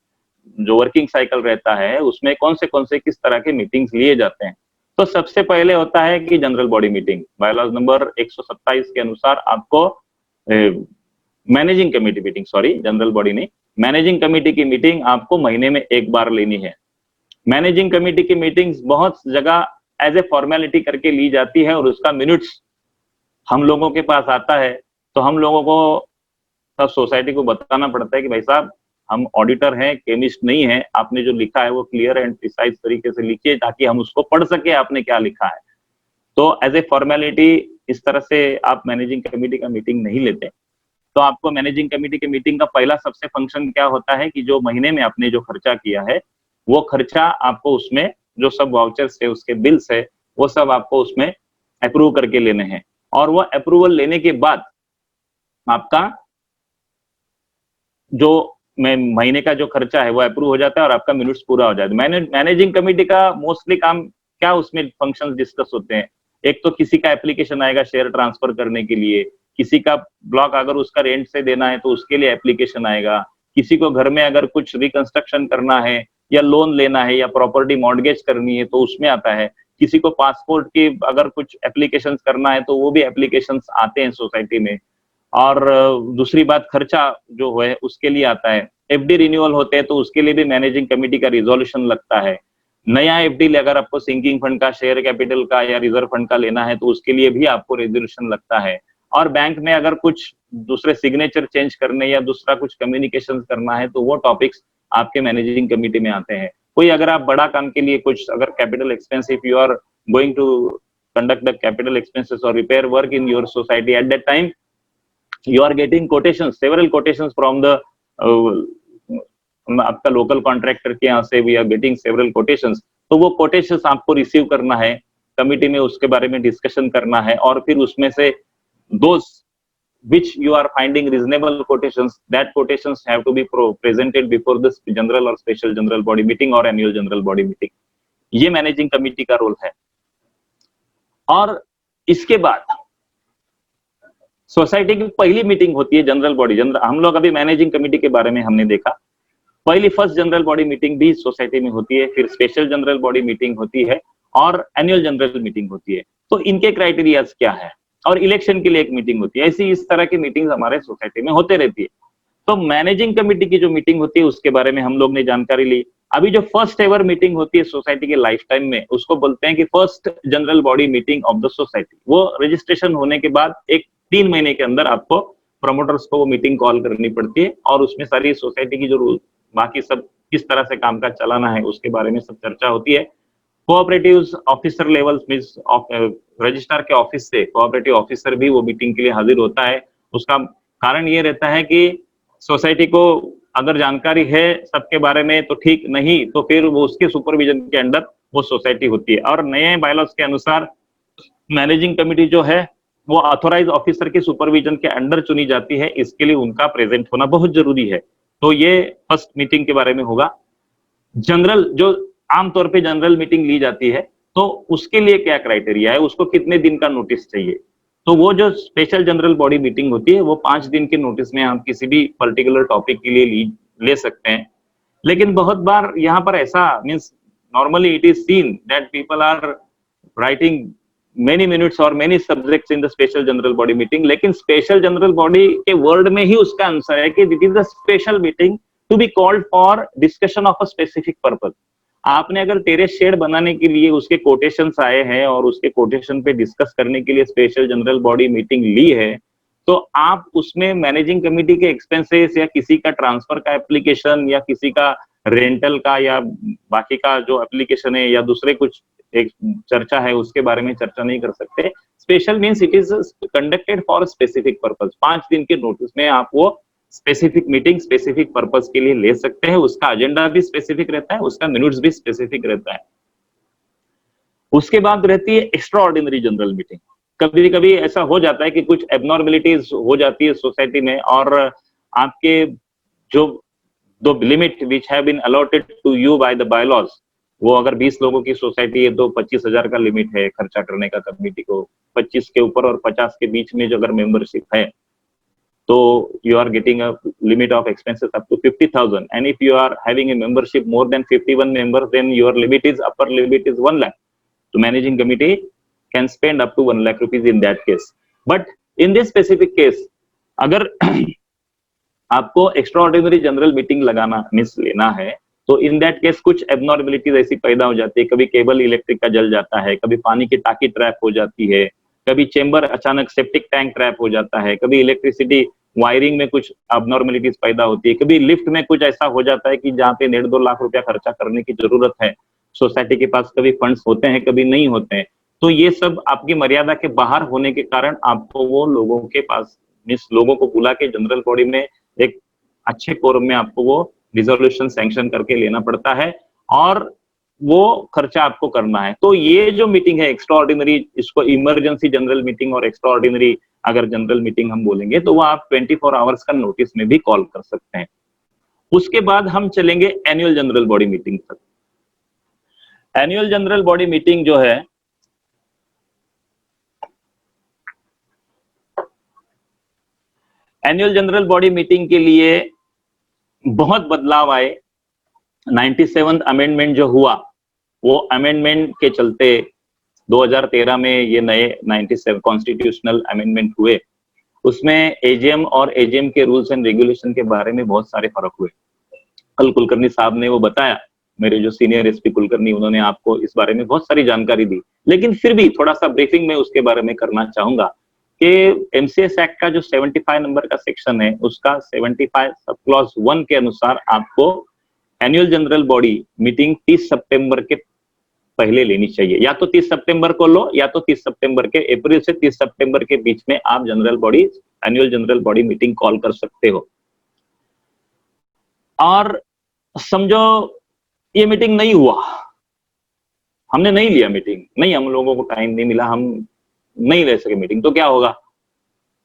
वर्किंग साइकिल रहता है उसमें कौन से किस तरह के मीटिंग्स लिए जाते हैं। तो सबसे पहले होता है कि general body meeting. Bylaws number 127 के अनुसार आपको managing committee meeting, sorry general body नहीं, मैनेजिंग कमेटी की मीटिंग आपको महीने में एक बार लेनी है। मैनेजिंग कमेटी की मीटिंग्स बहुत जगह एज ए फॉर्मेलिटी करके ली जाती है और उसका मिनट्स हम लोगों के पास आता है, तो हम लोगों को सब सोसाइटी को बताना पड़ता है कि भाई साहब हम ऑडिटर हैं, केमिस्ट नहीं है, आपने जो लिखा है वो क्लियर एंड प्रिसाइज तरीके से लिखिए ताकि हम उसको पढ़ सके आपने क्या लिखा है। तो एज ए फॉर्मेलिटी इस तरह से आप मैनेजिंग कमेटी का मीटिंग नहीं लेते। तो आपको मैनेजिंग कमेटी के मीटिंग का पहला सबसे फंक्शन क्या होता है कि जो महीने में आपने जो खर्चा किया है वो खर्चा आपको उसमें जो सब वाउचर्स है उसके बिल्स है वो सब आपको उसमें अप्रूव करके लेने हैं। और वो अप्रूवल लेने के बाद आपका जो महीने का जो खर्चा है वो अप्रूव हो जाता है और आपका मिनट्स पूरा हो जाता है। मैनेजिंग कमेटी का मोस्टली काम क्या, उसमें फंक्शंस डिस्कस होते हैं। एक तो किसी का एप्लीकेशन आएगा शेयर ट्रांसफर करने के लिए, किसी का ब्लॉक अगर उसका रेंट से देना है तो उसके लिए एप्लीकेशन आएगा, किसी को घर में अगर कुछ रिकंस्ट्रक्शन करना है या लोन लेना है या प्रॉपर्टी मॉर्गेज करनी है तो उसमें आता है, किसी को पासपोर्ट की अगर कुछ एप्लीकेशन करना है तो वो भी एप्लीकेशन आते हैं सोसाइटी में। और दूसरी बात खर्चा जो है उसके लिए आता है। एफडी रिन्यूअल होते हैं तो उसके लिए भी मैनेजिंग कमेटी का रिजोल्यूशन लगता है। नया एफडी अगर आपको सिंकिंग फंड का, शेयर कैपिटल का या रिजर्व फंड का लेना है तो उसके लिए भी आपको रेजोल्यूशन लगता है। और बैंक में अगर कुछ दूसरे सिग्नेचर चेंज करने या दूसरा कुछ कम्युनिकेशन करना है तो वो टॉपिक्स आपके मैनेजिंग कमेटी में आते हैं। कोई अगर आप बड़ा काम के लिए कुछ अगर capital expense, if you are going to conduct the capital expenses or repair work in your society, at that time you are getting quotations, several quotations from the आपका लोकल कॉन्ट्रैक्टर के यहाँ से we are getting several quotations. तो वो quotations आपको receive करना है, committee में उसके बारे में डिस्कशन करना है और फिर उसमें से those which you are finding reasonable quotations, that quotations have to be presented before the general or special general body meeting or annual general body meeting। ये मैनेजिंग कमिटी का रोल है। और इसके बाद सोसाइटी की पहली मीटिंग होती है जनरल बॉडी। हम लोग अभी मैनेजिंग कमेटी के बारे में हमने देखा, पहली फर्स्ट जनरल बॉडी मीटिंग भी सोसाइटी में होती है, फिर स्पेशल जनरल बॉडी मीटिंग होती है और एनुअल जनरल मीटिंग होती है। तो इनके क्राइटेरियाज क्या है, और इलेक्शन के लिए एक मीटिंग होती है। ऐसी इस तरह की मीटिंग हमारे सोसाइटी में होते रहती है। तो मैनेजिंग कमेटी की जो मीटिंग होती है उसके बारे में हम लोग ने जानकारी ली। अभी जो फर्स्ट एवर मीटिंग होती है सोसाइटी के लाइफ टाइम में उसको बोलते हैं कि first general body meeting of the society. वो रजिस्ट्रेशन होने के बाद एक 3 महीने के अंदर आपको प्रमोटर्स को वो मीटिंग कॉल करनी पड़ती है और उसमें सारी सोसाइटी की जो रूल बाकी सब किस तरह से कामकाज चलाना है उसके बारे में सब चर्चा होती है। Cooperative officer level means registrar के ऑफिस से कोऑपरेटिव ऑफिसर भी वो मीटिंग के लिए हाजिर होता है। उसका कारण ये रहता है कि सोसाइटी को अगर जानकारी है सबके बारे में तो ठीक, नहीं तो फिर वो उसके सुपरविजन के अंडर वो सोसाइटी होती है। और नए बायलॉज के अनुसार मैनेजिंग कमेटी जो है वो ऑथोराइज ऑफिसर के सुपरविजन के अंडर चुनी जाती है, इसके लिए उनका प्रेजेंट होना बहुत जरूरी है। तो ये फर्स्ट मीटिंग के बारे में होगा। जनरल जो आमतौर पे जनरल मीटिंग ली जाती है तो उसके लिए क्या क्राइटेरिया है, उसको कितने दिन का नोटिस चाहिए। तो वो जो स्पेशल जनरल बॉडी मीटिंग होती है वो 5 दिन के नोटिस में आप किसी भी पर्टिकुलर टॉपिक के लिए ले सकते हैं। लेकिन बहुत बार यहाँ पर ऐसा means normally it is seen that people are writing many minutes और many subjects in the special general body meeting. लेकिन स्पेशल जनरल बॉडी के वर्ड में ही उसका आंसर है कि it is the special meeting to be called for discussion of a specific purpose. आपने अगर टेरेस शेड बनाने के लिए उसके कोटेशंस आए हैं और उसके कोटेशन पे डिस्कस करने के लिए स्पेशल जनरल बॉडी मीटिंग ली है तो आप उसमें मैनेजिंग कमेटी के एक्सपेंसेस या किसी का ट्रांसफर का एप्लीकेशन या किसी का रेंटल का या बाकी का जो एप्लीकेशन है या दूसरे कुछ एक चर्चा है उसके बारे में चर्चा नहीं कर सकते। Special means it is conducted for specific purpose. 5 दिन के नोटिस में आप वो स्पेसिफिक मीटिंग स्पेसिफिक पर्पस के लिए ले सकते हैं। उसका एजेंडा भी स्पेसिफिक रहता है, उसका मिनट्स भी स्पेसिफिक रहता है। उसके बाद रहती है एक्स्ट्रा ऑर्डिनरी जनरल मीटिंग। कभी कभी ऐसा हो जाता है कि कुछ एबनॉर्मेलिटीज हो जाती है सोसाइटी में और आपके जो दो limit which have been allotted to you by the bylaws, वो अगर 20 लोगों की सोसाइटी है तो 25,000 का लिमिट है खर्चा करने का कमेटी को। 25 के ऊपर और 50 के बीच में जो अगर मेंबरशिप है तो you are getting a limit of expenses up to 50,000, and if you are having a membership more than 51 members, then your limit is upper limit is 1 lakh. So managing committee can spend up to 1 lakh rupees in that case. But in this specific case, अगर आपको extraordinary general meeting लगाना miss लेना है तो in that case कुछ abnormalities ऐसी पैदा हो जाती है। कभी केबल इलेक्ट्रिक का जल जाता है, कभी पानी की टाकी ट्रैप हो जाती है, कभी चेंबर अचानक सेप्टिक टैंक ट्रैप हो जाता है, कभी इलेक्ट्रिसिटी वायरिंग में कुछ अबनॉर्मेलिटीज पैदा होती है, कभी लिफ्ट में कुछ ऐसा हो जाता है कि जहाँ पे 1.5-2 लाख रुपया खर्चा करने की जरूरत है, सोसाइटी के पास कभी फंड्स होते हैं कभी नहीं होते हैं, तो ये सब आपकी मर्यादा के बाहर होने के कारण आपको वो लोगों के पास लोगों को बुला के जनरल बॉडी में एक अच्छे कोरम में आपको वो रिजोल्यूशन सैंक्शन करके लेना पड़ता है और वो खर्चा आपको करना है। तो ये जो मीटिंग है एक्स्ट्राऑर्डिनरी, इसको इमरजेंसी जनरल मीटिंग और एक्स्ट्राऑर्डिनरी अगर जनरल मीटिंग हम बोलेंगे तो वो आप 24 आवर्स का नोटिस में भी कॉल कर सकते हैं। उसके बाद हम चलेंगे एनुअल जनरल बॉडी मीटिंग तक। एनुअल जनरल बॉडी मीटिंग जो है एनुअल जनरल बॉडी मीटिंग के लिए बहुत बदलाव आए। 97th अमेंडमेंट जो हुआ वो अमेंडमेंट के चलते 2013 में ये नए 97 कॉन्स्टिट्यूशनल अमेंडमेंट हुए। उसमें एजीएम और एजीएम के रूल्स एंड रेगुलेशन के बारे में बहुत सारे फर्क हुए। कल कुलकर्णी साहब ने वो बताया, मेरे जो सीनियर एसपी कुलकर्णी, उन्होंने आपको इस बारे में बहुत सारी जानकारी दी, लेकिन फिर भी थोड़ा सा ब्रीफिंग में उसके बारे में करना चाहूंगा कि एमसीएस एक्ट का जो 75 नंबर का सेक्शन है उसका 75 सब क्लॉज 1 के अनुसार आपको एनुअल जनरल बॉडी मीटिंग 30 सितंबर के पहले लेनी चाहिए। या तो 30 सितंबर को लो या तो 30 सितंबर के अप्रैल से 30 सितंबर के बीच में आप general body annual general body meeting call कर सकते हो। और समझो ये मीटिंग नहीं हुआ, हमने नहीं लिया मीटिंग, नहीं हम लोगों को टाइम नहीं मिला, हम नहीं ले सके मीटिंग, तो क्या होगा?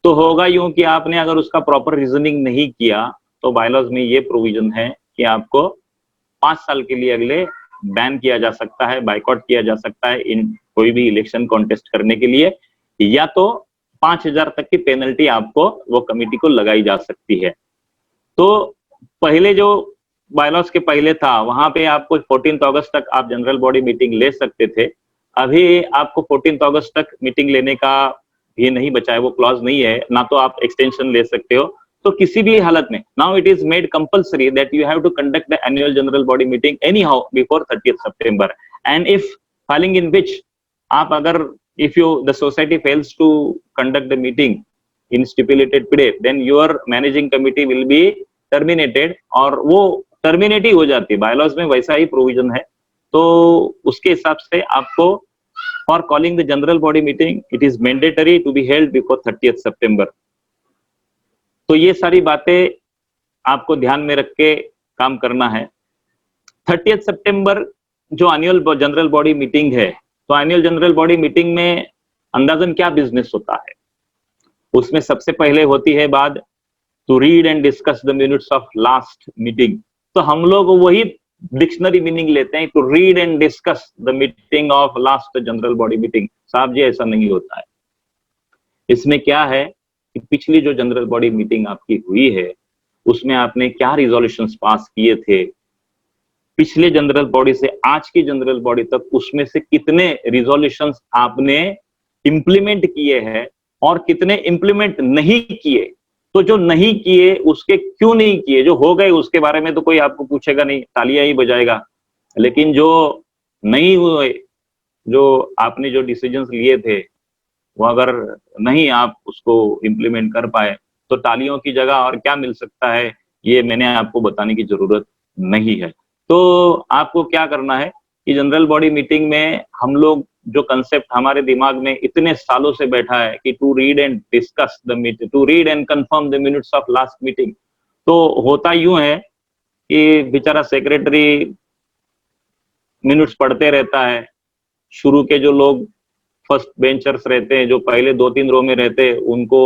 तो होगा यूं कि आपने अगर उसका प्रॉपर रीजनिंग नहीं किया तो बायलॉज में ये प्रोविजन है कि आपको 5 साल के लिए अगले बैन किया जा सकता है, बाइकआउट किया जा सकता है इन कोई भी इलेक्शन कॉन्टेस्ट करने के लिए, या तो 5,000 तक की पेनल्टी आपको वो कमेटी को लगाई जा सकती है। तो पहले जो बायलॉज के पहले था वहां पे आपको 14 अगस्त तक आप जनरल बॉडी मीटिंग ले सकते थे। अभी आपको 14 अगस्त तक मीटिंग लेने का ये नहीं बचा है, वो क्लॉज नहीं है, ना तो आप एक्सटेंशन ले सकते हो। तो किसी भी हालत में now it is made compulsory that you have to conduct the annual general body meeting anyhow before 30th September, and if filing in which आप अगर if you the society fails to conduct the meeting in stipulated period then your managing committee will be terminated, और वो terminate ही हो जाती है। Bylaws में वैसा ही provision है। तो उसके हिसाब से आपको for calling the general body meeting it is mandatory to be held before 30th September. तो ये सारी बातें आपको ध्यान में रख के काम करना है। 30th सितंबर जो एनुअल जनरल बॉडी मीटिंग है, तो एनुअल जनरल बॉडी मीटिंग में अंदाजन क्या बिजनेस होता है? उसमें सबसे पहले होती है बात to read and discuss the minutes of last meeting. तो हम लोग वही डिक्शनरी मीनिंग लेते हैं, to read and discuss the meeting of last general body meeting. साहब जी ऐसा नहीं होता है। इसमें क्या है कि पिछली जो जनरल बॉडी मीटिंग आपकी हुई है उसमें आपने क्या रिजोल्यूशंस पास किए थे, पिछले जनरल बॉडी से आज की जनरल बॉडी तक उसमें से कितने रिजोल्यूशंस आपने इंप्लीमेंट किए हैं और कितने इंप्लीमेंट नहीं किए। तो जो नहीं किए उसके क्यों नहीं किए, जो हो गए उसके बारे में तो कोई आपको पूछेगा नहीं, तालियां ही बजाएगा। लेकिन जो नहीं हुए, जो आपने जो डिसीजंस लिए थे वो अगर नहीं आप उसको इम्प्लीमेंट कर पाए तो तालियों की जगह और क्या मिल सकता है, ये मैंने आपको बताने की जरूरत नहीं है। तो आपको क्या करना है कि जनरल बॉडी मीटिंग में हम लोग जो कंसेप्ट हमारे दिमाग में इतने सालों से बैठा है कि to read and discuss the meeting, to read and confirm the minutes of last meeting, तो होता यूं है कि बेचारा सेक्रेटरी मिनट्स पढ़ते रहता है। शुरू के जो लोग फर्स्ट बेंचर्स रहते हैं, जो पहले 2-3 रो में रहते हैं, उनको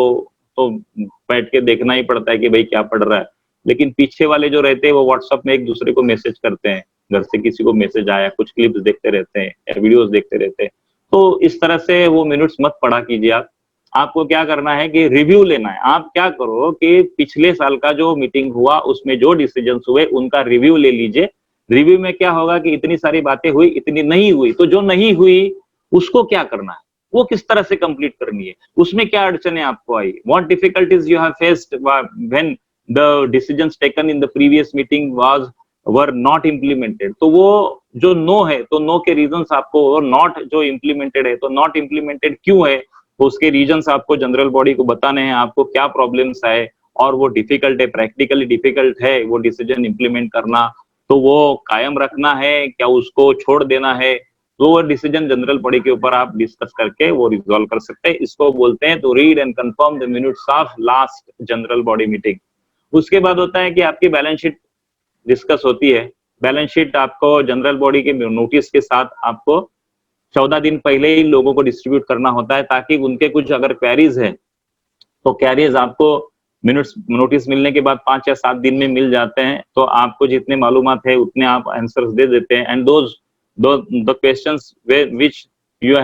तो बैठ के देखना ही पड़ता है कि भाई क्या पढ़ रहा है। लेकिन पीछे वाले जो रहते हैं वो व्हाट्सएप में एक दूसरे को मैसेज करते हैं, घर से किसी को मैसेज आया, कुछ क्लिप्स देखते रहते हैं, वीडियोस देखते रहते हैं। तो इस तरह से वो मिनट्स मत पढ़ा कीजिए आप। आपको क्या करना है कि रिव्यू लेना है। आप क्या करो कि पिछले साल का जो मीटिंग हुआ उसमें जो डिसीजंस हुए उनका रिव्यू ले लीजिए। रिव्यू में क्या होगा कि इतनी सारी बातें हुई, इतनी नहीं हुई, तो जो नहीं हुई उसको क्या करना है, वो किस तरह से कंप्लीट करनी है, उसमें क्या अड़चने आपको आई, what difficulties you have faced when the decisions taken in the previous meeting was were not implemented. तो वो जो नो है तो नो के रीजंस आपको, और नॉट जो इम्प्लीमेंटेड है तो नॉट इम्प्लीमेंटेड क्यों है, तो उसके रीजंस आपको जनरल बॉडी को बताने हैं, आपको क्या प्रॉब्लम्स आए और वो डिफिकल्ट है, प्रैक्टिकली डिफिकल्ट है वो डिसीजन इंप्लीमेंट करना, तो वो कायम रखना है क्या उसको छोड़ देना है, तो वो डिसीजन जनरल बॉडी के ऊपर आप डिस्कस करके वो रिजॉल्व कर सकते हैं। इसको बोलते हैं तो read and confirm the minutes of last general body meeting. उसके बाद होता है कि आपकी बैलेंस शीट डिस्कस होती है। बैलेंस शीट आपको जनरल बॉडी के नोटिस के साथ आपको 14 दिन पहले ही लोगों को डिस्ट्रीब्यूट करना होता है, ताकि उनके कुछ अगर क्वेरीज है तो क्वेरीज आपको मिनट्स नोटिस मिलने के बाद 5 या 7 दिन में मिल जाते हैं। तो आपको जितने मालूमात है उतने आप आंसर्स दे देते हैं। And those the questions which you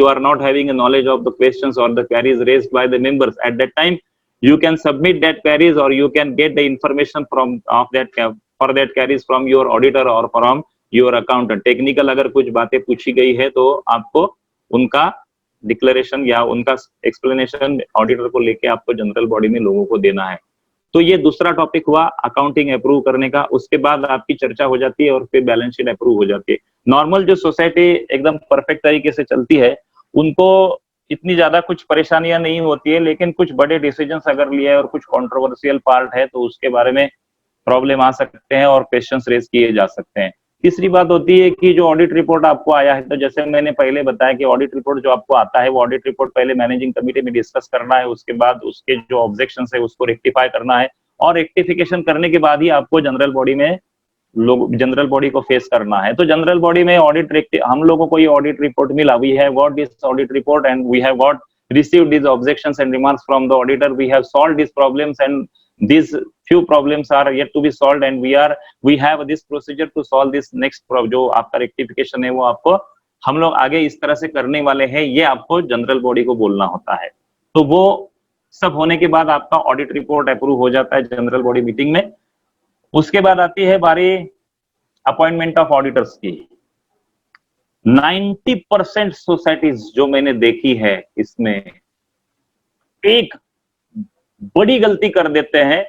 are not having a knowledge of the questions or the queries raised by the members at that time, you can submit that queries or you can get the information from of that for that queries from your auditor or from your accountant। Technical अगर कुछ बातें पूछी गई है तो आपको उनका declaration या उनका एक्सप्लेनेशन ऑडिटर को लेके आपको जनरल बॉडी में लोगों को देना है। तो ये दूसरा टॉपिक हुआ अकाउंटिंग अप्रूव करने का। उसके बाद आपकी चर्चा हो जाती है और फिर बैलेंस शीट अप्रूव हो जाती है। नॉर्मल जो सोसाइटी एकदम परफेक्ट तरीके से चलती है उनको इतनी ज्यादा कुछ परेशानियां नहीं होती है, लेकिन कुछ बड़े डिसीजंस अगर लिए और कुछ कंट्रोवर्शियल पार्ट है तो उसके बारे में प्रॉब्लम आ सकते हैं और क्वेश्चंस रेज किए जा सकते हैं। तीसरी बात होती है कि जो ऑडिट रिपोर्ट आपको आया है, तो जैसे मैंने पहले बताया कि ऑडिट रिपोर्ट जो आपको आता है वो ऑडिट रिपोर्ट पहले मैनेजिंग कमेटी में डिस्कस करना है, उसके बाद उसके जो ऑब्जेक्शंस है उसको रेक्टिफाई करना है, और रेक्टिफिकेशन करने के बाद ही आपको जनरल बॉडी में जनरल बॉडी को फेस करना है। तो जनरल बॉडी में ऑडिट हम लोगों को ये ऑडिट रिपोर्ट मिला, we have got this audit report and we have got received these objections and remarks from the auditor, we have solved these problems and these few problems are yet to be solved and we have this procedure to solve this next problem। जो आपका rectification है वो आपको हम लोग आगे इस तरह से करने वाले हैं, ये आपको जनरल बॉडी को बोलना होता है। तो वो सब होने के बाद आपका ऑडिट रिपोर्ट अप्रूव हो जाता है जनरल बॉडी मीटिंग में। उसके बाद आती है बारी अपॉइंटमेंट ऑफ ऑडिटर्स की। 90% सोसाइटीज जो मैंने देखी है इसमें एक बड़ी गलती कर देते हैं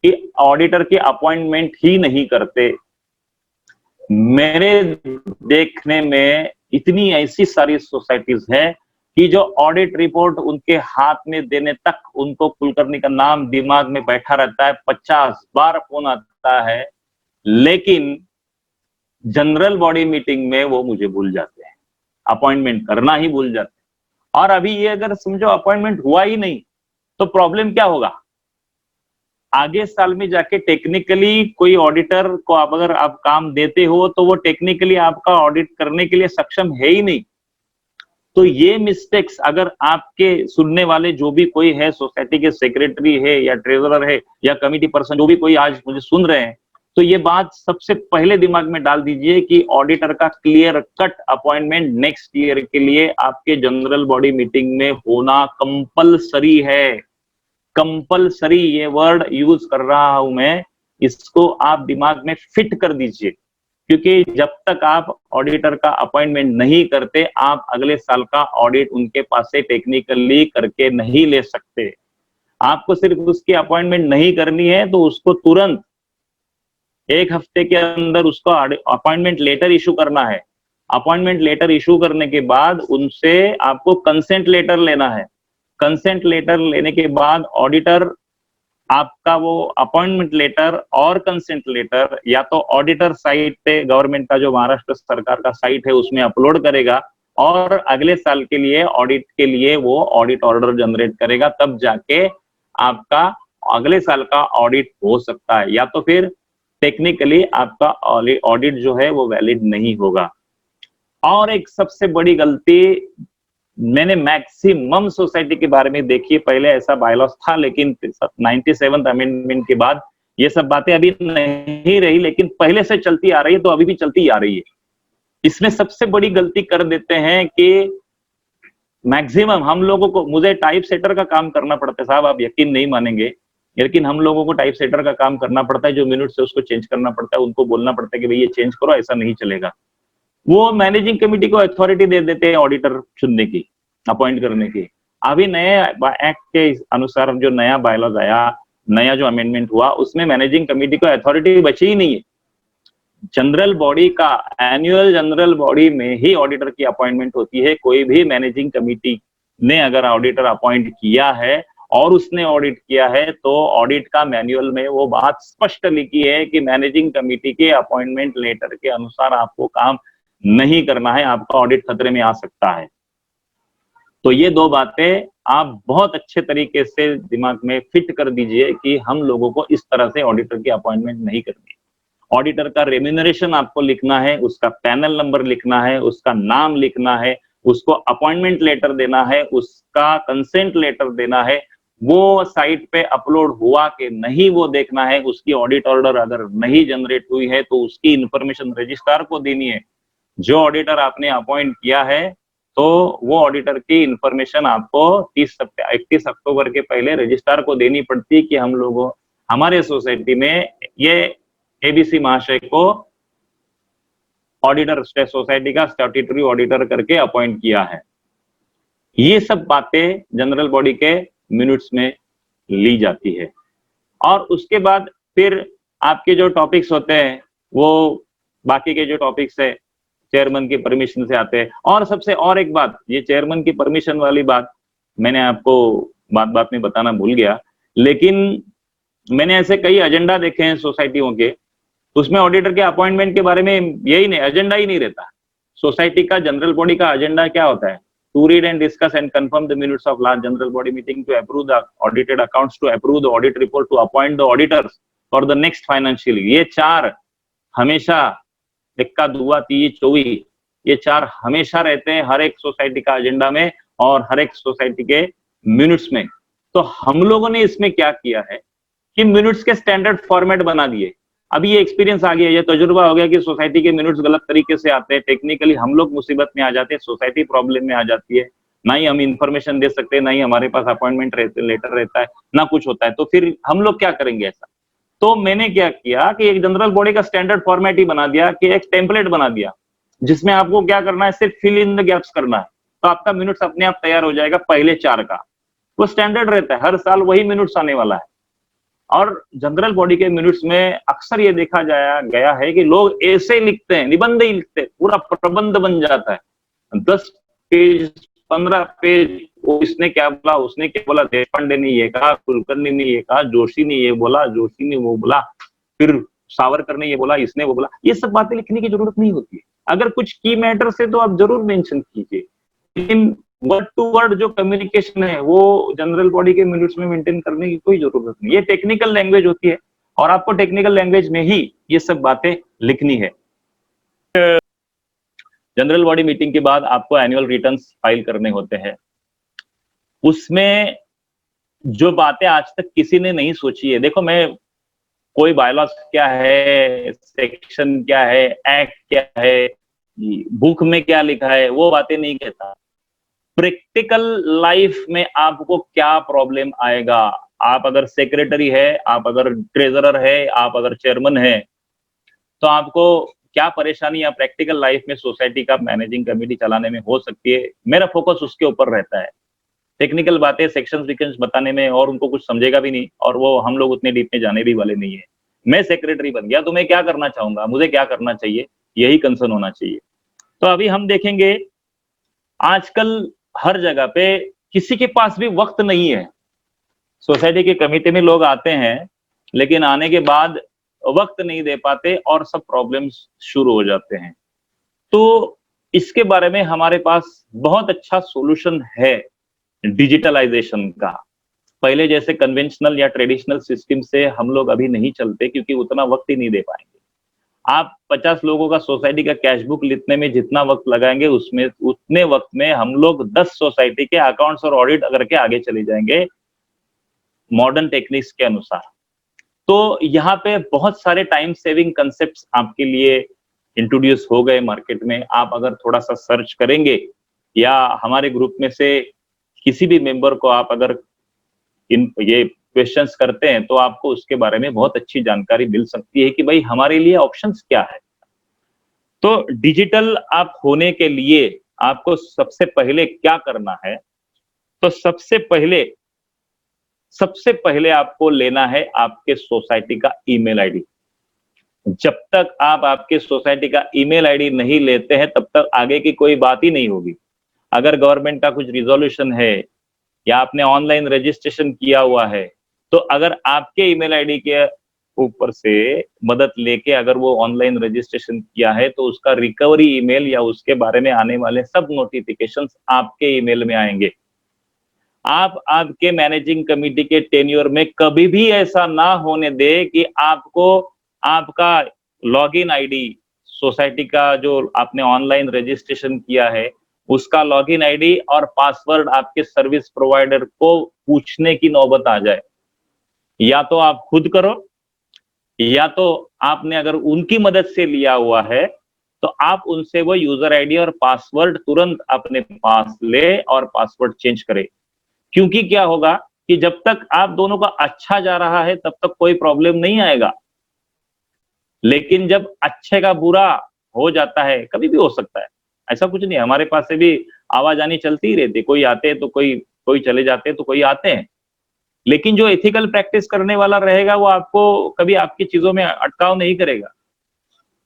कि ऑडिटर की अपॉइंटमेंट ही नहीं करते। मेरे देखने में इतनी ऐसी सारी सोसाइटीज हैं कि जो ऑडिट रिपोर्ट उनके हाथ में देने तक उनको कुलकर्णी का नाम दिमाग में बैठा रहता है, 50 बार फोन आता है, लेकिन जनरल बॉडी मीटिंग में वो मुझे भूल जाते हैं, अपॉइंटमेंट करना ही भूल जाते हैं। और अभी ये अगर समझो अपॉइंटमेंट हुआ ही नहीं तो प्रॉब्लम क्या होगा, आगे साल में जाके टेक्निकली कोई ऑडिटर को अगर आप काम देते हो तो वो टेक्निकली आपका ऑडिट करने के लिए सक्षम है ही नहीं। तो ये मिस्टेक्स अगर आपके सुनने वाले जो भी कोई है, सोसाइटी के सेक्रेटरी है या ट्रेजरर है या कमिटी पर्सन, जो भी कोई आज मुझे सुन रहे हैं, तो ये बात सबसे पहले दिमाग में डाल दीजिए कि ऑडिटर का clear cut appointment next year के लिए आपके जनरल बॉडी मीटिंग में होना कंपलसरी है। कंपलसरी ये वर्ड यूज कर रहा हूं मैं, इसको आप दिमाग में फिट कर दीजिए, क्योंकि जब तक आप ऑडिटर का अपॉइंटमेंट नहीं करते आप अगले साल का ऑडिट उनके पास से टेक्निकली करके नहीं ले सकते। आपको सिर्फ उसकी अपॉइंटमेंट नहीं करनी है तो उसको तुरंत 1 हफ्ते के अंदर उसको अपॉइंटमेंट लेटर इशू करना है। अपॉइंटमेंट लेटर इशू करने के बाद उनसे आपको कंसेंट लेटर लेना है। कंसेंट लेटर लेने के बाद ऑडिटर आपका वो अपॉइंटमेंट लेटर और कंसेंट लेटर या तो ऑडिटर साइट पे, गवर्नमेंट का जो महाराष्ट्र सरकार का साइट है उसमें अपलोड करेगा, और अगले साल के लिए ऑडिट के लिए वो ऑडिट ऑर्डर जनरेट करेगा, तब जाके आपका अगले साल का ऑडिट हो सकता है, या तो फिर टेक्निकली आपका ऑडिट जो है वो वैलिड नहीं होगा। और एक सबसे बड़ी गलती मैंने मैक्सिमम सोसाइटी के बारे में देखी है, पहले ऐसा बायलॉस था लेकिन 97th अमेंडमेंट के बाद ये सब बातें अभी नहीं रही, लेकिन पहले से चलती आ रही है, तो अभी भी चलती आ रही है। इसमें सबसे बड़ी गलती कर देते हैं कि मैक्सिमम हम लोगों को, मुझे टाइप सेटर का काम करना पड़ता है साहब, आप यकीन नहीं मानेंगे, लेकिन हम लोगों को टाइप सेटर का काम करना पड़ता है, जो मिनट से उसको चेंज करना पड़ता है, उनको बोलना पड़ता है कि भाई ये चेंज करो, ऐसा नहीं चलेगा। वो मैनेजिंग कमेटी को अथॉरिटी दे देते हैं ऑडिटर चुनने की, अपॉइंट करने की। अभी नए एक्ट के अनुसार जो नया बायलॉज आया, नया जो अमेंडमेंट हुआ, उसमें मैनेजिंग कमेटी को अथॉरिटी बची ही नहीं है। जनरल बॉडी का, एनुअल जनरल बॉडी में ही ऑडिटर की अपॉइंटमेंट होती है। कोई भी मैनेजिंग कमेटी ने अगर ऑडिटर अपॉइंट किया है और उसने ऑडिट किया है, तो ऑडिट का मैनुअल में वो बात स्पष्ट लिखी है कि मैनेजिंग कमेटी के अपॉइंटमेंट लेटर के अनुसार आपको काम नहीं करना है, आपका ऑडिट खतरे में आ सकता है। तो ये दो बातें आप बहुत अच्छे तरीके से दिमाग में फिट कर दीजिए कि हम लोगों को इस तरह से ऑडिटर की अपॉइंटमेंट नहीं करनी। ऑडिटर का रेम्यूनरेशन आपको लिखना है, उसका पैनल नंबर लिखना है, उसका नाम लिखना है, उसको अपॉइंटमेंट लेटर देना है, उसका कंसेंट लेटर देना है, वो साइट पे अपलोड हुआ कि नहीं वो देखना है, उसकी ऑडिट ऑर्डर अगर नहीं जनरेट हुई है तो उसकी इंफॉर्मेशन रजिस्ट्रार को देनी है। जो ऑडिटर आपने अपॉइंट किया है, तो वो ऑडिटर की इंफॉर्मेशन आपको 31 अक्टूबर के पहले रजिस्ट्रार को देनी पड़ती है कि हम लोगों, हमारे सोसाइटी में ये एबीसी महाशय को ऑडिटर, सोसाइटी का स्टैट्यूटरी ऑडिटर करके अपॉइंट किया है। ये सब बातें जनरल बॉडी के मिनट्स में ली जाती है। और उसके बाद फिर आपके जो टॉपिक्स होते हैं, वो बाकी के जो टॉपिक्स है चेयरमैन की परमिशन से आते हैं। और सबसे और एक बात, ये चेयरमैन की परमिशन वाली बात मैंने आपको बात बात में बताना भूल गया, लेकिन मैंने ऐसे कई एजेंडा देखे हैं सोसाइटियों के, उसमें ऑडिटर के अपॉइंटमेंट के बारे में यही नहीं, एजेंडा ही नहीं रहता। सोसाइटी का, जनरल बॉडी का एजेंडा क्या होता है? To read and discuss and confirm the minutes of last general body meeting, to approve the audited accounts, to approve the audit report, to appoint the auditors for the next financial year. ये चार हमेशा, इक्का दुआ तीजी चौवी, ये चार हमेशा रहते हैं हर एक सोसाइटी का एजेंडा में और हर एक सोसाइटी के मिनट्स में। तो हम लोगों ने इसमें क्या किया है कि मिनट्स के स्टैंडर्ड फॉर्मेट बना दिए। अभी ये एक्सपीरियंस आ गया, ये तजुर्बा हो गया कि सोसाइटी के मिनट्स गलत तरीके से आते हैं, टेक्निकली हम लोग मुसीबत में आ जाते हैं, सोसाइटी प्रॉब्लम में आ जाती है, ना ही हम इंफॉर्मेशन दे सकते हैं, ना ही हमारे पास अपॉइंटमेंट लेटर रहता है, ना कुछ होता है। तो फिर हम लोग क्या करेंगे ऐसा? तो मैंने क्या किया कि एक जनरल बॉडी का स्टैंडर्ड फॉर्मेट ही बना दिया, कि एक टेम्पलेट बना दिया जिसमें आपको क्या करना है, सिर्फ फिल इन द गैप्स करना है, तो आपका मिनट्स अपने आप तैयार हो जाएगा पहले चार का। वो स्टैंडर्ड रहता है, हर साल वही मिनट्स आने वाला है। और जनरल बॉडी के मिनट्स में अक्सर ये देखा गया है कि लोग ऐसे लिखते हैं, निबंध ही लिखते हैं, पूरा प्रबंध बन जाता है, 10 पेज 15 पेज, इसने क्या बोला, उसने क्या बोला, देशपांडे ने ये कहा, कुलकर्णी ने ये कहा, जोशी ने ये बोला, जोशी ने वो बोला, फिर सावरकर ने ये बोला, इसने वो बोला। ये सब बातें लिखने की जरूरत नहीं होती है। अगर कुछ की मैटर्स है तो आप जरूर मेंशन कीजिए, लेकिन वर्ड टू वर्ड जो कम्युनिकेशन है वो जनरल बॉडी के मिनट्स में मेंटेन करने की कोई जरूरत नहीं। ये टेक्निकल लैंग्वेज होती है और आपको टेक्निकल लैंग्वेज में ही ये सब बातें लिखनी है। जनरल बॉडी मीटिंग के बाद आपको एनुअल रिटर्न्स फाइल करने होते हैं। उसमें जो बातें आज तक किसी ने नहीं सोची है, देखो मैं कोई बायलॉज क्या है, सेक्शन क्या है, एक्ट क्या है, बुक में क्या लिखा है, वो बातें नहीं कहता। प्रैक्टिकल लाइफ में आपको क्या प्रॉब्लम आएगा, आप अगर सेक्रेटरी है, आप अगर ट्रेजरर है, आप अगर चेयरमैन है, तो आपको क्या परेशानी या प्रैक्टिकल लाइफ में सोसाइटी का मैनेजिंग कमेटी चलाने में हो सकती है, मेरा फोकस उसके ऊपर रहता है। टेक्निकल बातें सेक्शंस विक्शंस बताने में और उनको कुछ समझेगा भी नहीं, और वो हम लोग उतने डीप में जाने भी वाले नहीं है। मैं सेक्रेटरी बन गया तो मैं क्या करना चाहूंगा, मुझे क्या करना चाहिए, यही कंसर्न होना चाहिए। तो अभी हम देखेंगे, आजकल हर जगह पे किसी के पास भी वक्त नहीं है। सोसाइटी के कमेटी में लोग आते हैं, लेकिन आने के बाद वक्त नहीं दे पाते और सब प्रॉब्लम्स शुरू हो जाते हैं। तो इसके बारे में हमारे पास बहुत अच्छा सॉल्यूशन है डिजिटलाइजेशन का। पहले जैसे कन्वेंशनल या ट्रेडिशनल सिस्टम से हम लोग अभी नहीं चलते, क्योंकि उतना वक्त ही नहीं दे पाएंगे। आप 50 लोगों का सोसाइटी का कैश बुक लिखने में जितना वक्त लगाएंगे, उसमें उतने वक्त में हम लोग 10 सोसाइटी के अकाउंट्स और ऑडिट करके आगे चले जाएंगे मॉडर्न टेक्निक्स के अनुसार। तो यहाँ पे बहुत सारे टाइम सेविंग कंसेप्ट्स आपके लिए इंट्रोड्यूस हो गए मार्केट में। आप अगर थोड़ा सा सर्च करेंगे या हमारे ग्रुप में से किसी भी मेंबर को आप अगर इन ये क्वेश्चंस करते हैं तो आपको उसके बारे में बहुत अच्छी जानकारी मिल सकती है कि भाई हमारे लिए ऑप्शंस क्या है। तो डिजिटल आप होने के लिए आपको सबसे पहले क्या करना है? तो सबसे पहले आपको लेना है आपके सोसाइटी का ईमेल आईडी। जब तक आप आपके सोसाइटी का ईमेल आईडी नहीं लेते हैं तब तक आगे की कोई बात ही नहीं होगी। अगर गवर्नमेंट का कुछ रिजोल्यूशन है या आपने ऑनलाइन रजिस्ट्रेशन किया हुआ है, तो अगर आपके ईमेल आईडी के ऊपर से मदद लेके अगर वो ऑनलाइन रजिस्ट्रेशन किया है तो उसका रिकवरी ईमेल या उसके बारे में आने वाले सब नोटिफिकेशंस आपके ईमेल में आएंगे। आप आपके मैनेजिंग कमेटी के टेन्योर में कभी भी ऐसा ना होने दे कि आपको आपका लॉगिन आईडी, सोसाइटी का जो आपने ऑनलाइन रजिस्ट्रेशन किया है उसका लॉगिन आईडी और पासवर्ड आपके सर्विस प्रोवाइडर को पूछने की नौबत आ जाए। या तो आप खुद करो या तो आपने अगर उनकी मदद से लिया हुआ है तो आप उनसे वो यूजर आईडी और पासवर्ड तुरंत अपने पास ले और पासवर्ड चेंज करें। क्योंकि क्या होगा कि जब तक आप दोनों का अच्छा जा रहा है तब तक कोई प्रॉब्लम नहीं आएगा, लेकिन जब अच्छे का बुरा हो जाता है, कभी भी हो सकता है, ऐसा कुछ नहीं, हमारे पास से भी आवाज आनी चलती ही रहती है, कोई आते हैं तो कोई चले जाते हैं तो कोई आते हैं, लेकिन जो एथिकल प्रैक्टिस करने वाला रहेगा वो आपको कभी आपकी चीजों में अटकाव नहीं करेगा,